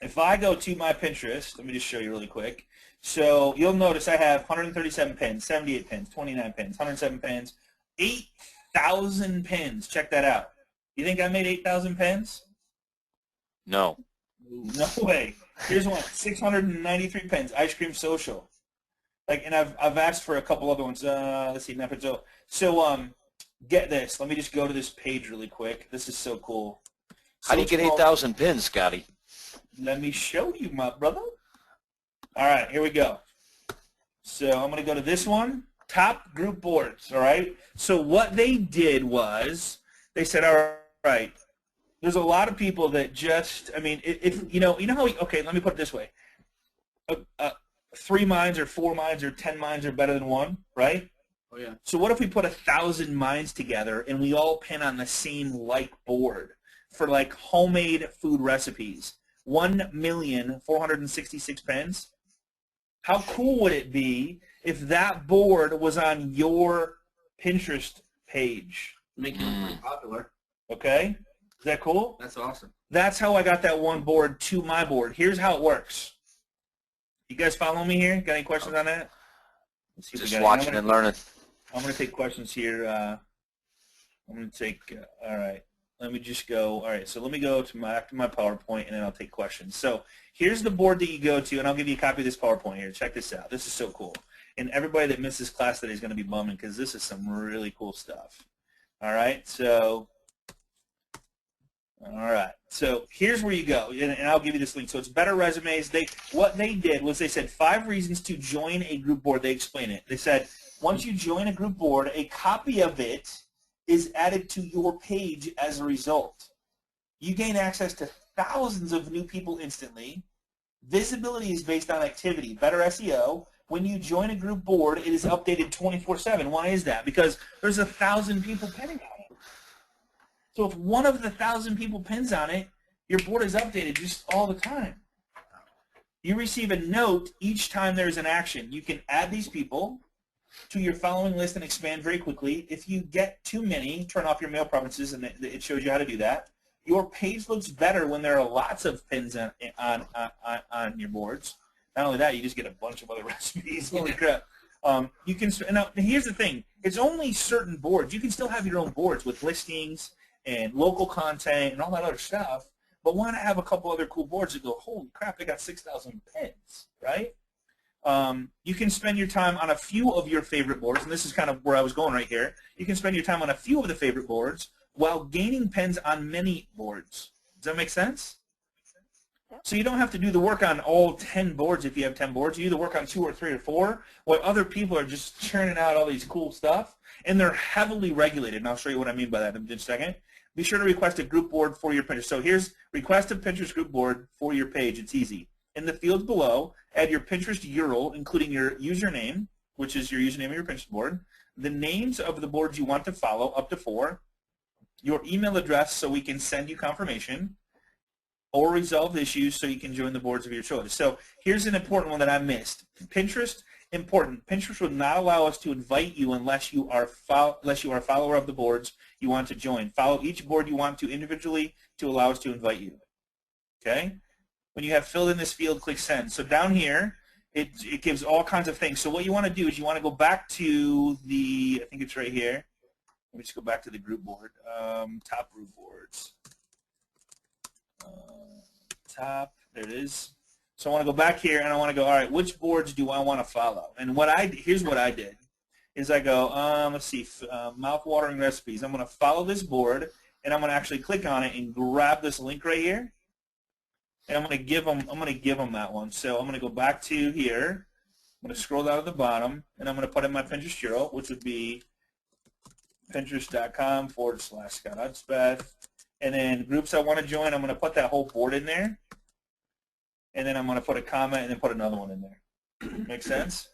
if I go to my Pinterest, let me just show you really quick. So you'll notice I have 137 pins, 78 pins, 29 pins, 107 pins, 8,000 pins. Check that out. You think I made 8,000 pins? No. No way. Here's one, 693 pins, Ice Cream Social. Like, and I've asked for a couple other ones. Let's see, so get this. Let me just go to this page really quick. This is so cool. So How do you get 8,000 pins, Scotty? Let me show you, my brother. All right, here we go. So I'm going to go to this one, Top Group Boards, all right? So what they did was they said, all right, there's a lot of people that just, I mean, if you know how, okay, let me put it this way. 3 minds or 4 minds or 10 minds are better than one, right? Oh, yeah. So what if we put 1,000 minds together and we all pin on the same like board for like homemade food recipes? 1,466 pins. How cool would it be if that board was on your Pinterest page? Make it pretty popular. Okay? Is that cool? That's awesome. That's how I got that one board to my board. Here's how it works. You guys follow me here? Got any questions on that? Let's see if we Just got any. watching and learning. I'm going to take questions here. I'm going to take, all right. Let me just go, all right, so let me go to my PowerPoint, and then I'll take questions. So here's the board that you go to, and I'll give you a copy of this PowerPoint here. Check this out. This is so cool. And everybody that missed this class today is going to be bumming because this is some really cool stuff. All right, so here's where you go, and I'll give you this link. So it's Better Resumes. What they did was they said 5 reasons to join a group board. They explain it. They said once you join a group board, a copy of it is added to your page as a result. You gain access to thousands of new people instantly. Visibility is based on activity, better SEO. When you join a group board, it is updated 24/7. Why is that? Because there's 1,000 people pinning on it. So if one of the 1,000 people pins on it, your board is updated just all the time. You receive a note each time there's an action. You can add these people to your following list and expand very quickly. If you get too many, turn off your mail preferences, and it shows you how to do that. Your page looks better when there are lots of pins on your boards. Not only that, you just get a bunch of other recipes. Holy crap. You can, now here's the thing. It's only certain boards. You can still have your own boards with listings and local content and all that other stuff, but why not have a couple other cool boards that go, holy crap, they got 6,000 pins, right? You can spend your time on a few of your favorite boards, and this is kind of where I was going right here. You can spend your time on a few of the favorite boards while gaining pins on many boards. Does that make sense? So you don't have to do the work on all 10 boards if you have 10 boards. You do the work on 2 or 3 or 4, while other people are just churning out all these cool stuff, and they're heavily regulated, and I'll show you what I mean by that in just a second. Be sure to request a group board for your Pinterest. So here's request a Pinterest group board for your page. It's easy. In the fields below, add your Pinterest URL, including your username, which is your username of your Pinterest board, the names of the boards you want to follow, up to 4, your email address so we can send you confirmation, or resolve issues so you can join the boards of your choice. So here's an important one that I missed. Pinterest, important. Pinterest would not allow us to invite you unless you are a follower of the boards you want to join. Follow each board you want to individually to allow us to invite you. Okay? When you have filled in this field, click send. So down here, it gives all kinds of things. So what you want to do is you want to go back to the, I think it's right here. Let me just go back to the group board. Top group boards. Top, there it is. So I want to go back here and I want to go, all right, which boards do I want to follow? And here's what I did, is I go, let's see, mouth-watering recipes. I'm going to follow this board, and I'm going to actually click on it and grab this link right here. And I'm going to give them that one. So I'm going to go back to here. I'm going to scroll down to the bottom, and I'm going to put in my Pinterest URL, which would be pinterest.com/Scott Hudspeth. And then groups I want to join, I'm going to put that whole board in there. And then I'm going to put a comment and then put another one in there. Make sense?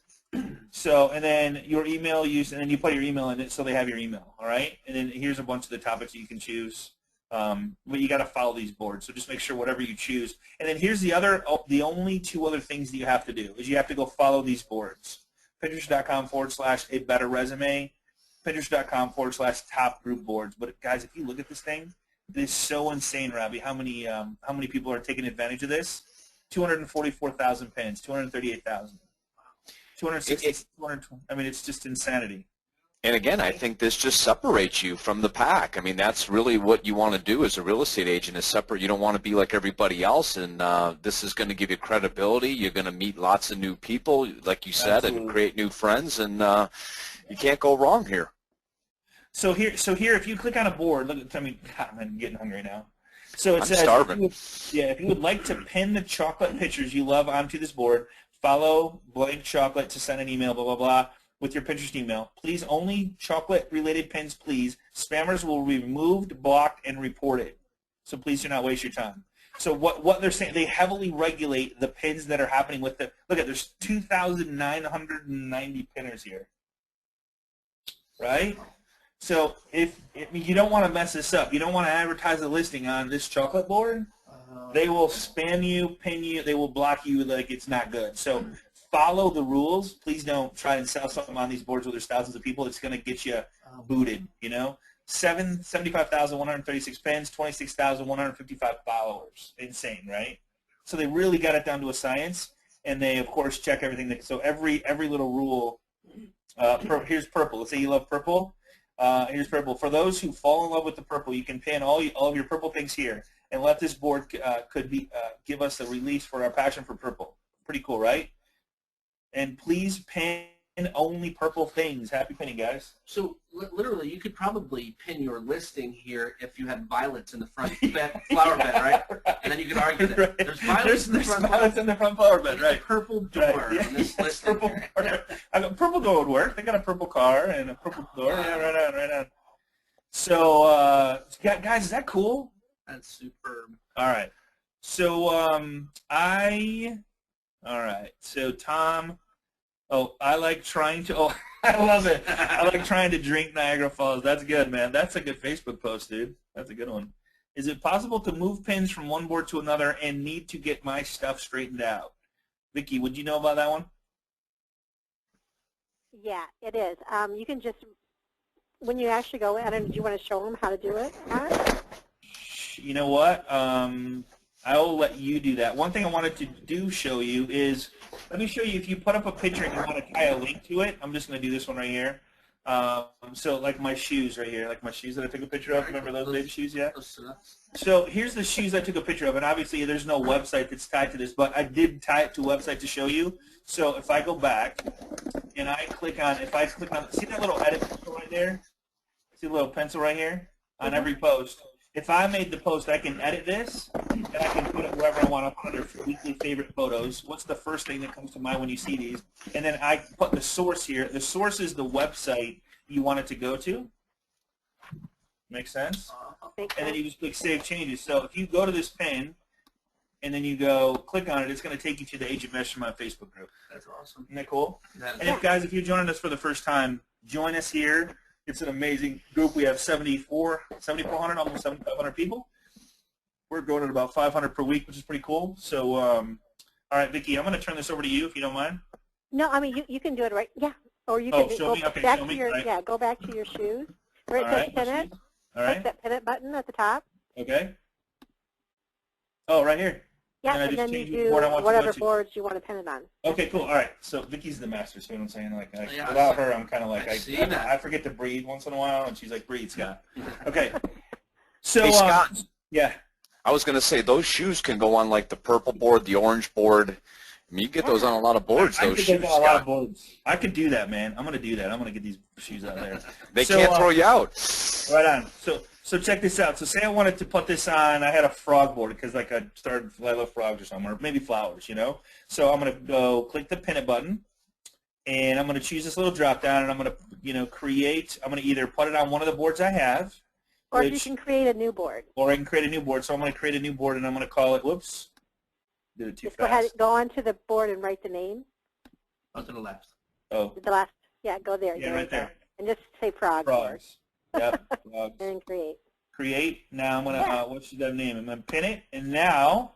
So, and then your email use, and then you put your email in it so they have your email, all right? And then here's a bunch of the topics that you can choose. But you got to follow these boards, so just make sure whatever you choose. And then here's the only two other things that you have to do is you have to go follow these boards. Pinterest.com/a better resume, Pinterest.com/top group boards. But guys, if you look at this thing, this is so insane, Robbie. How many people are taking advantage of this? 244,000 pins, 238,000, 260. I mean, it's just insanity. And again, I think this just separates you from the pack. I mean, that's really what you want to do as a real estate agent is separate. You don't want to be like everybody else, and this is going to give you credibility. You're going to meet lots of new people, like you said, and create new friends, and you can't go wrong here. So here, if you click on a board, look. I mean, God, I'm getting hungry now. So it I'm says, starving. if you would like to pin the chocolate pictures you love onto this board, follow blank chocolate to send an email, blah, blah, blah, with your Pinterest email. Please, only chocolate-related pins, please. Spammers will be removed, blocked, and reported. So please do not waste your time. So what they're saying, they heavily regulate the pins that are happening with the, look at, there's 2,990 pinners here, right? So if you don't want to mess this up, you don't want to advertise a listing on this chocolate board, they will spam you, pin you, they will block you like it's not good. So follow the rules. Please don't try and sell something on these boards where there's thousands of people. It's going to get you booted, you know. 75,136 pins, 26,155 followers. Insane, right? So they really got it down to a science, and they, of course, check everything. So every little rule, here's purple. Let's say you love purple. Here's purple. For those who fall in love with the purple, you can pin all of your purple things here, and let this board give us a release for our passion for purple. Pretty cool, right? And please pin only purple things. Happy pinning, guys. So literally, you could probably pin your listing here if you had violets in the front flower bed, right? And then you could argue that Right. there's violets in the front flower bed, right? Purple door Right. on this listing. Purple door would work. They got a purple car and a purple door. Yeah, right on. So, guys, is that cool? That's superb. All right. So, all right. So, Tom, I like trying to, I love it. I like trying to drink Niagara Falls. That's good, man. That's a good Facebook post, dude. That's a good one. Is it possible to move pins from one board to another and need to get my stuff straightened out? Vicky, would you know about that one? Yeah, it is. You can just, when you actually go in, do you want to show them how to do it? You know what? I will let you do that. One thing I wanted to show you is, let me show you, if you put up a picture and you want to tie a link to it, I'm just going to do this one right here. So like my shoes right here, like my shoes that I took a picture of. Remember those baby shoes? Yeah. So here's the shoes I took a picture of, and obviously there's no website that's tied to this, but I did tie it to a website to show you. So if I go back and I click on, see that little edit pencil right there? See the little pencil right here on every post? If I made the post, I can edit this, and I can put it wherever I want to put under weekly favorite photos. What's the first thing that comes to mind when you see these? And then I put the source here. The source is the website you want it to go to. Make sense? And then you just click Save Changes. So if you go to this pin, and then you go click on it, it's going to take you to the Agent Mastermind Facebook group. That's awesome. Isn't that cool? And if you're joining us for the first time, join us here. It's an amazing group. We have 7,400, almost 7,500 people. We're going at about 500 per week, which is pretty cool. So, all right, Vicki, I'm going to turn this over to you if you don't mind. No, I mean you can do it right. Yeah, or you can go back to your go back to your shoes. Where it says pin it. All right. Press that pin it button at the top. Okay. Oh, right here. Yeah, and then you do whatever boards you want to pin it on. Okay, cool. All right. So Vicky's the master, so you know what I'm saying? Like, without her, I'm kind of like, I forget to breathe once in a while, and she's like, breathe, Scott. Okay. So, hey, Scott. Yeah. I was going to say, those shoes can go on, like, the purple board, the orange board. I mean, you get those on a lot of boards, those shoes, Scott. A lot of boards. I could do that, man. I'm going to do that. I'm going to get these shoes out there. They can't throw you out. Right on. So check this out. So say I wanted to put this on, I had a frog board because like I love frogs or something, or maybe flowers, you know. So I'm going to go click the pin it button, and I'm going to choose this little drop down, and I'm going to, I'm going to either put it on one of the boards I have. Or you can create a new board. Or I can create a new board. So I'm going to create a new board, and I'm going to call it, whoops, did it too fast. Go ahead, go onto the board and write the name. Oh, to the left. Oh. The last, go there. Yeah, right there. And just say frogs. Frogs. Yep, frogs. And create. Create. Now I'm going to, what should that name? I'm going to pin it. And now,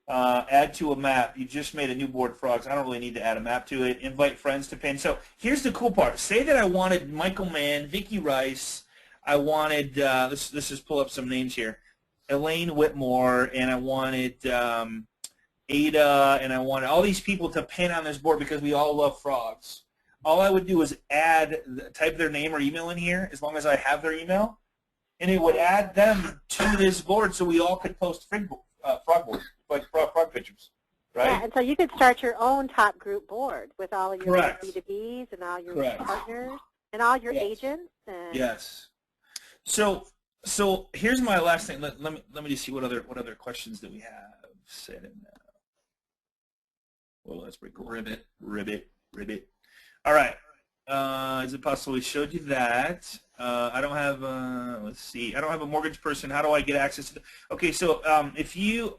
add to a map. You just made a new board, frogs. I don't really need to add a map to it. Invite friends to pin. So here's the cool part. Say that I wanted Michael Mann, Vicki Rice. I wanted, let's just pull up some names here. Elaine Whitmore, and I wanted Ada, and I wanted all these people to pin on this board because we all love frogs. All I would do is type their name or email in here, as long as I have their email, and it would add them to this board so we all could post frog boards, like frog pictures, right? Yeah, and so you could start your own top group board with all of your Correct. B2Bs and all your Correct. partners and all your Yes. agents. And Yes. So here's my last thing. Let me just see what other questions that we have set in now. Well, that's pretty cool. Ribbit. All right. Is it possible we showed you that? I don't have. Let's see. I don't have a mortgage person. How do I get access to? Okay. So if you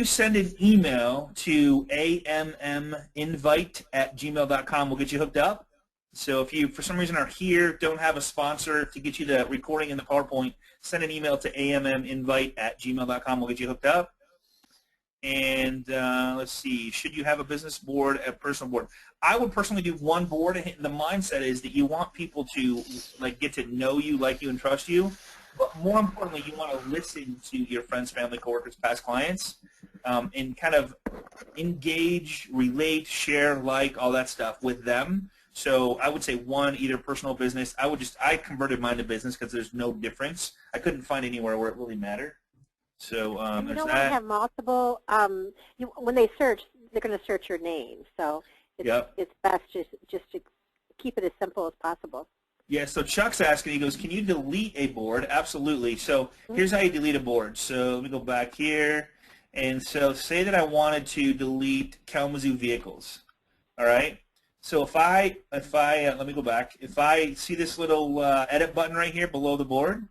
send an email to amminvite@gmail.com, we'll get you hooked up. So if you, for some reason, are here, don't have a sponsor to get you the recording and the PowerPoint, send an email to amminvite@gmail.com. We'll get you hooked up. And let's see, should you have a business board, a personal board? I would personally do one board. The mindset is that you want people to get to know you, like you, and trust you. But more importantly, you want to listen to your friends, family, coworkers, past clients, and kind of engage, relate, share, like, all that stuff with them. So I would say one, either personal business. I converted mine to business because there's no difference. I couldn't find anywhere where it really mattered. So you there's don't want that. to have multiple. When they search, they're going to search your name. So it's best just to keep it as simple as possible. Yeah, so Chuck's asking, he goes, can you delete a board? Absolutely. So here's how you delete a board. So let me go back here. And so say that I wanted to delete Kalamazoo vehicles. All right? So if I let me go back. If I see this little edit button right here below the board,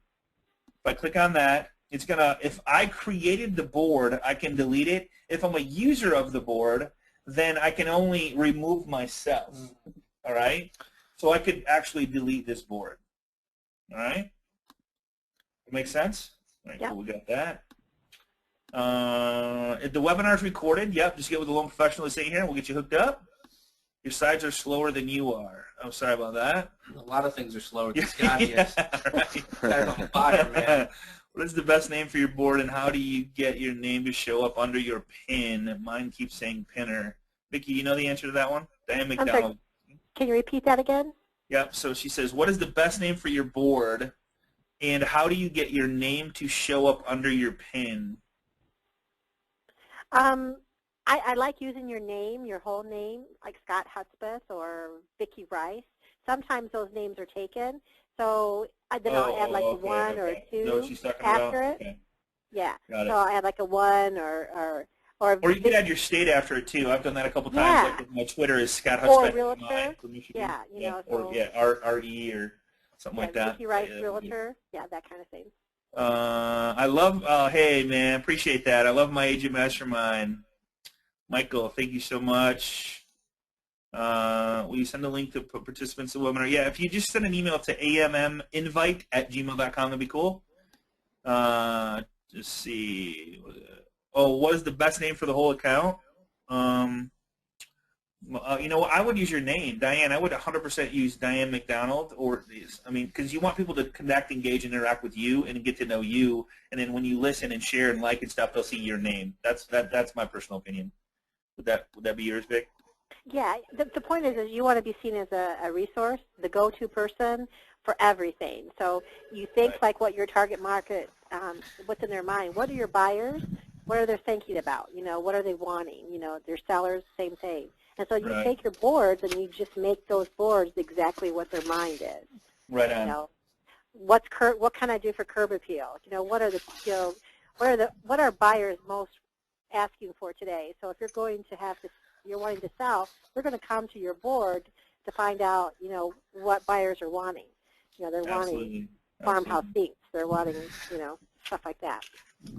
if I click on that, it's going to, if I created the board, I can delete it. If I'm a user of the board, then I can only remove myself. All right? So I could actually delete this board. All right? That makes sense? All right, cool, we got that. If the webinar is recorded, just get with the loan professional to say here, and we'll get you hooked up. Your sides are slower than you are. I'm sorry about that. A lot of things are slower than Scott is. Right. Guy's on fire, man. What is the best name for your board, and how do you get your name to show up under your pin? Mine keeps saying pinner. Vicki, you know the answer to that one? Diane McDonald. Can you repeat that again? Yep. So she says, what is the best name for your board, and how do you get your name to show up under your pin? I like using your name, your whole name, like Scott Hudspeth or Vicki Rice. Sometimes those names are taken, so then I'll add like a one or a two after it. Okay. Yeah. Got it. So I'll add like a one or you could add your state after it too. I've done that a couple times. Like with my Twitter is Scott Hudspeth. Or Realtor. Yeah, you know. Or RE or something like that. Vicki Rice Realtor. Yeah, that kind of thing. I love. Hey man, appreciate that. I love my agent mastermind. Michael, thank you so much. Will you send a link to participants to the webinar? Yeah, if you just send an email to amminvite@gmail.com, that'd be cool. Just see. Oh, what is the best name for the whole account? You know, I would use your name, Diane. I would 100% use Diane McDonald, because you want people to connect, engage, and interact with you and get to know you. And then when you listen and share and like and stuff, they'll see your name. That's my personal opinion. Would that be yours, Vic? Yeah. The point is you want to be seen as a resource, the go-to person for everything. So you think like what your target market, what's in their mind. What are your buyers? What are they thinking about? You know, what are they wanting? You know, their sellers, same thing. And so you take your boards and you just make those boards exactly what their mind is. Right on. You know, what can I do for curb appeal? You know, what are buyers most asking for today? So if you're going to you're wanting to sell, they're going to come to your board to find out, you know, what buyers are wanting. You know, they're wanting farmhouse seats. They're wanting, you know, stuff like that.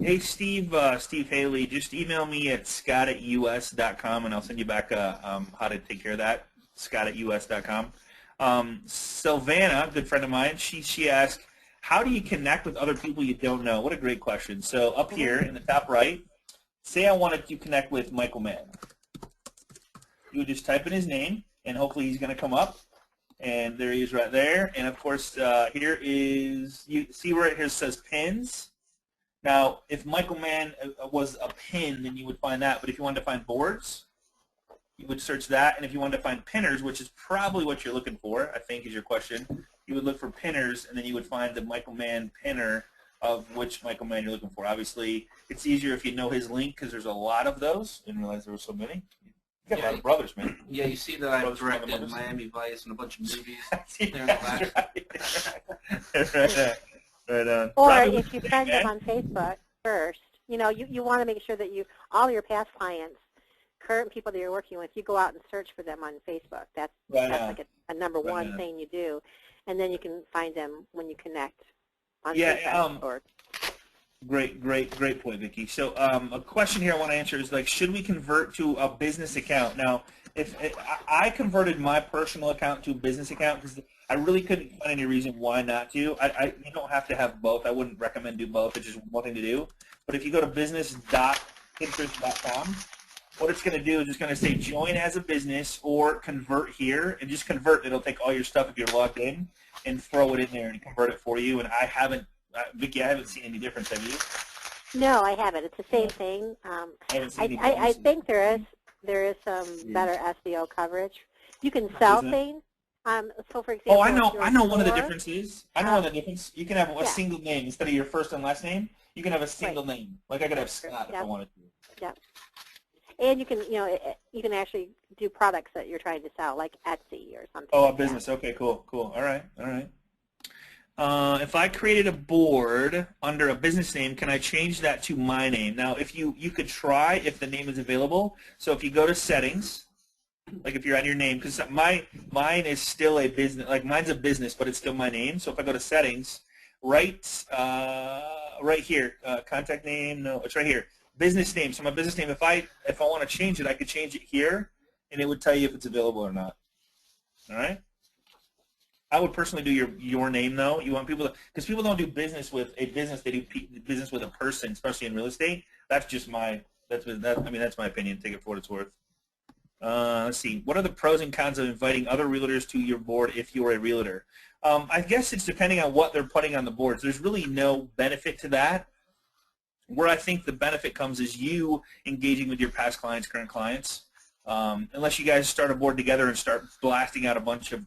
Hey, Steve Haley, just email me at scott@us.com, and I'll send you back how to take care of that, scott@us.com. Sylvana, good friend of mine, she asked, how do you connect with other people you don't know? What a great question. So up here in the top right, say I wanted to connect with Michael Mann. You would just type in his name, and hopefully he's going to come up. And there he is right there. And, of course, here is, you see where it says pins? Now, if Michael Mann was a pin, then you would find that. But if you wanted to find boards, you would search that. And if you wanted to find pinners, which is probably what you're looking for, I think is your question, you would look for pinners, and then you would find the Michael Mann pinner of which Michael Mann you're looking for. Obviously, it's easier if you know his link because there's a lot of those. Didn't realize there were so many. You got a lot of brothers, man. Yeah, you see that I've directed Miami Vice and a bunch of movies there in the back. Right on. Or Probably if you friend them on Facebook first, you want to make sure that all your past clients, current people that you're working with, you go out and search for them on Facebook. That's like a number one thing you do. And then you can find them when you connect on Facebook. Great point, Vicki. So a question here I want to answer is, like, should we convert to a business account? Now, if I converted my personal account to a business account because I really couldn't find any reason why not to. You don't have to have both. I wouldn't recommend do both. It's just one thing to do. But if you go to business.pinterest.com, what it's going to do is it's going to say join as a business or convert here, and just convert. It'll take all your stuff if you're logged in and throw it in there and convert it for you. And I haven't, Vicki, I haven't seen any difference. Have you? No, I haven't. It's the same thing. I think there is some better SEO coverage. You can sell things. So, for example, I know one of the differences. I know one of the differences. You can have a single name instead of your first and last name. You can have a single name. Like I could have Scott if I wanted to. Yeah. And you can, you can actually do products that you're trying to sell, like Etsy or something. Oh, a business. That. Okay, cool. All right. If I created a board under a business name, can I change that to my name? Now, if you could try if the name is available. So if you go to settings, like if you're on your name, because mine is still a business, like mine's a business, but it's still my name. So if I go to settings, right here, contact name, no, it's right here, business name. So my business name, if I want to change it, I could change it here, and it would tell you if it's available or not. All right. I would personally do your name though. You want people to, because people don't do business with a business; they do business with a person, especially in real estate. That's just that's my opinion. Take it for what it's worth. Let's see. What are the pros and cons of inviting other realtors to your board if you're a realtor? I guess it's depending on what they're putting on the boards. There's really no benefit to that. Where I think the benefit comes is you engaging with your past clients, current clients. Unless you guys start a board together and start blasting out a bunch of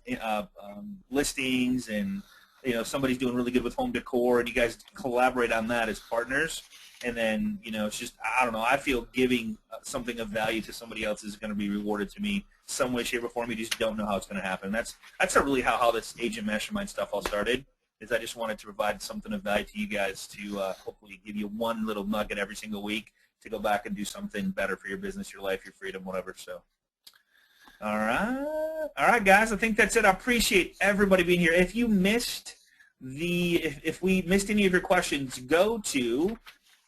listings, and somebody's doing really good with home decor, and you guys collaborate on that as partners. And then, it's just, I don't know, I feel giving something of value to somebody else is going to be rewarded to me some way, shape, or form. You just don't know how it's going to happen. That's really how this Agent Mastermind stuff all started, is I just wanted to provide something of value to you guys to hopefully give you one little nugget every single week to go back and do something better for your business, your life, your freedom, whatever. So, all right, guys, I think that's it. I appreciate everybody being here. If you missed if we missed any of your questions, go to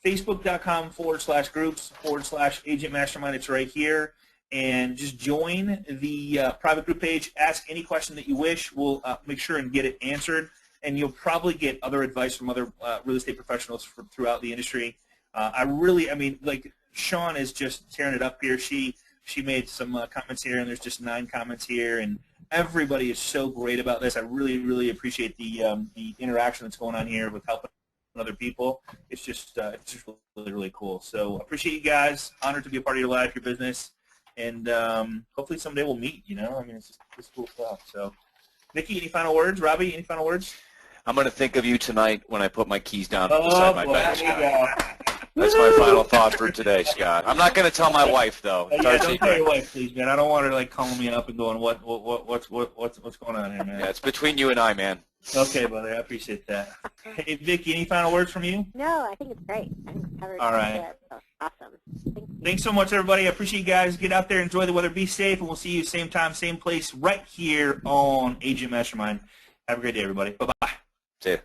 facebook.com/groups/Agent Mastermind. It's right here. And just join the private group page. Ask any question that you wish. We'll make sure and get it answered. And you'll probably get other advice from other real estate professionals throughout the industry. Like Sean is just tearing it up here. She made some comments here, and there's just 9 comments here. And everybody is so great about this. I really, really appreciate the interaction that's going on here with helping other people. It's just really, really cool. So appreciate you guys. Honored to be a part of your life, your business, and hopefully someday we'll meet. It's just cool stuff. So, Vicki, any final words? Robbie, any final words? I'm going to think of you tonight when I put my keys down beside my bed, Scott. That's Woo-hoo! my final thought for today, Scott. I'm not going to tell my wife, though. Yeah, don't tell your wife, please, man. I don't want her calling me up and going, what's going on here, man? Yeah, it's between you and I, man. Okay, brother. I appreciate that. Hey, Vicki, any final words from you? No, I think it's great. I think it's covered. All right. So, awesome. Thanks so much, everybody. I appreciate you guys. Get out there, enjoy the weather, be safe, and we'll see you same time, same place, right here on Agent Mastermind. Have a great day, everybody. Bye-bye. See ya.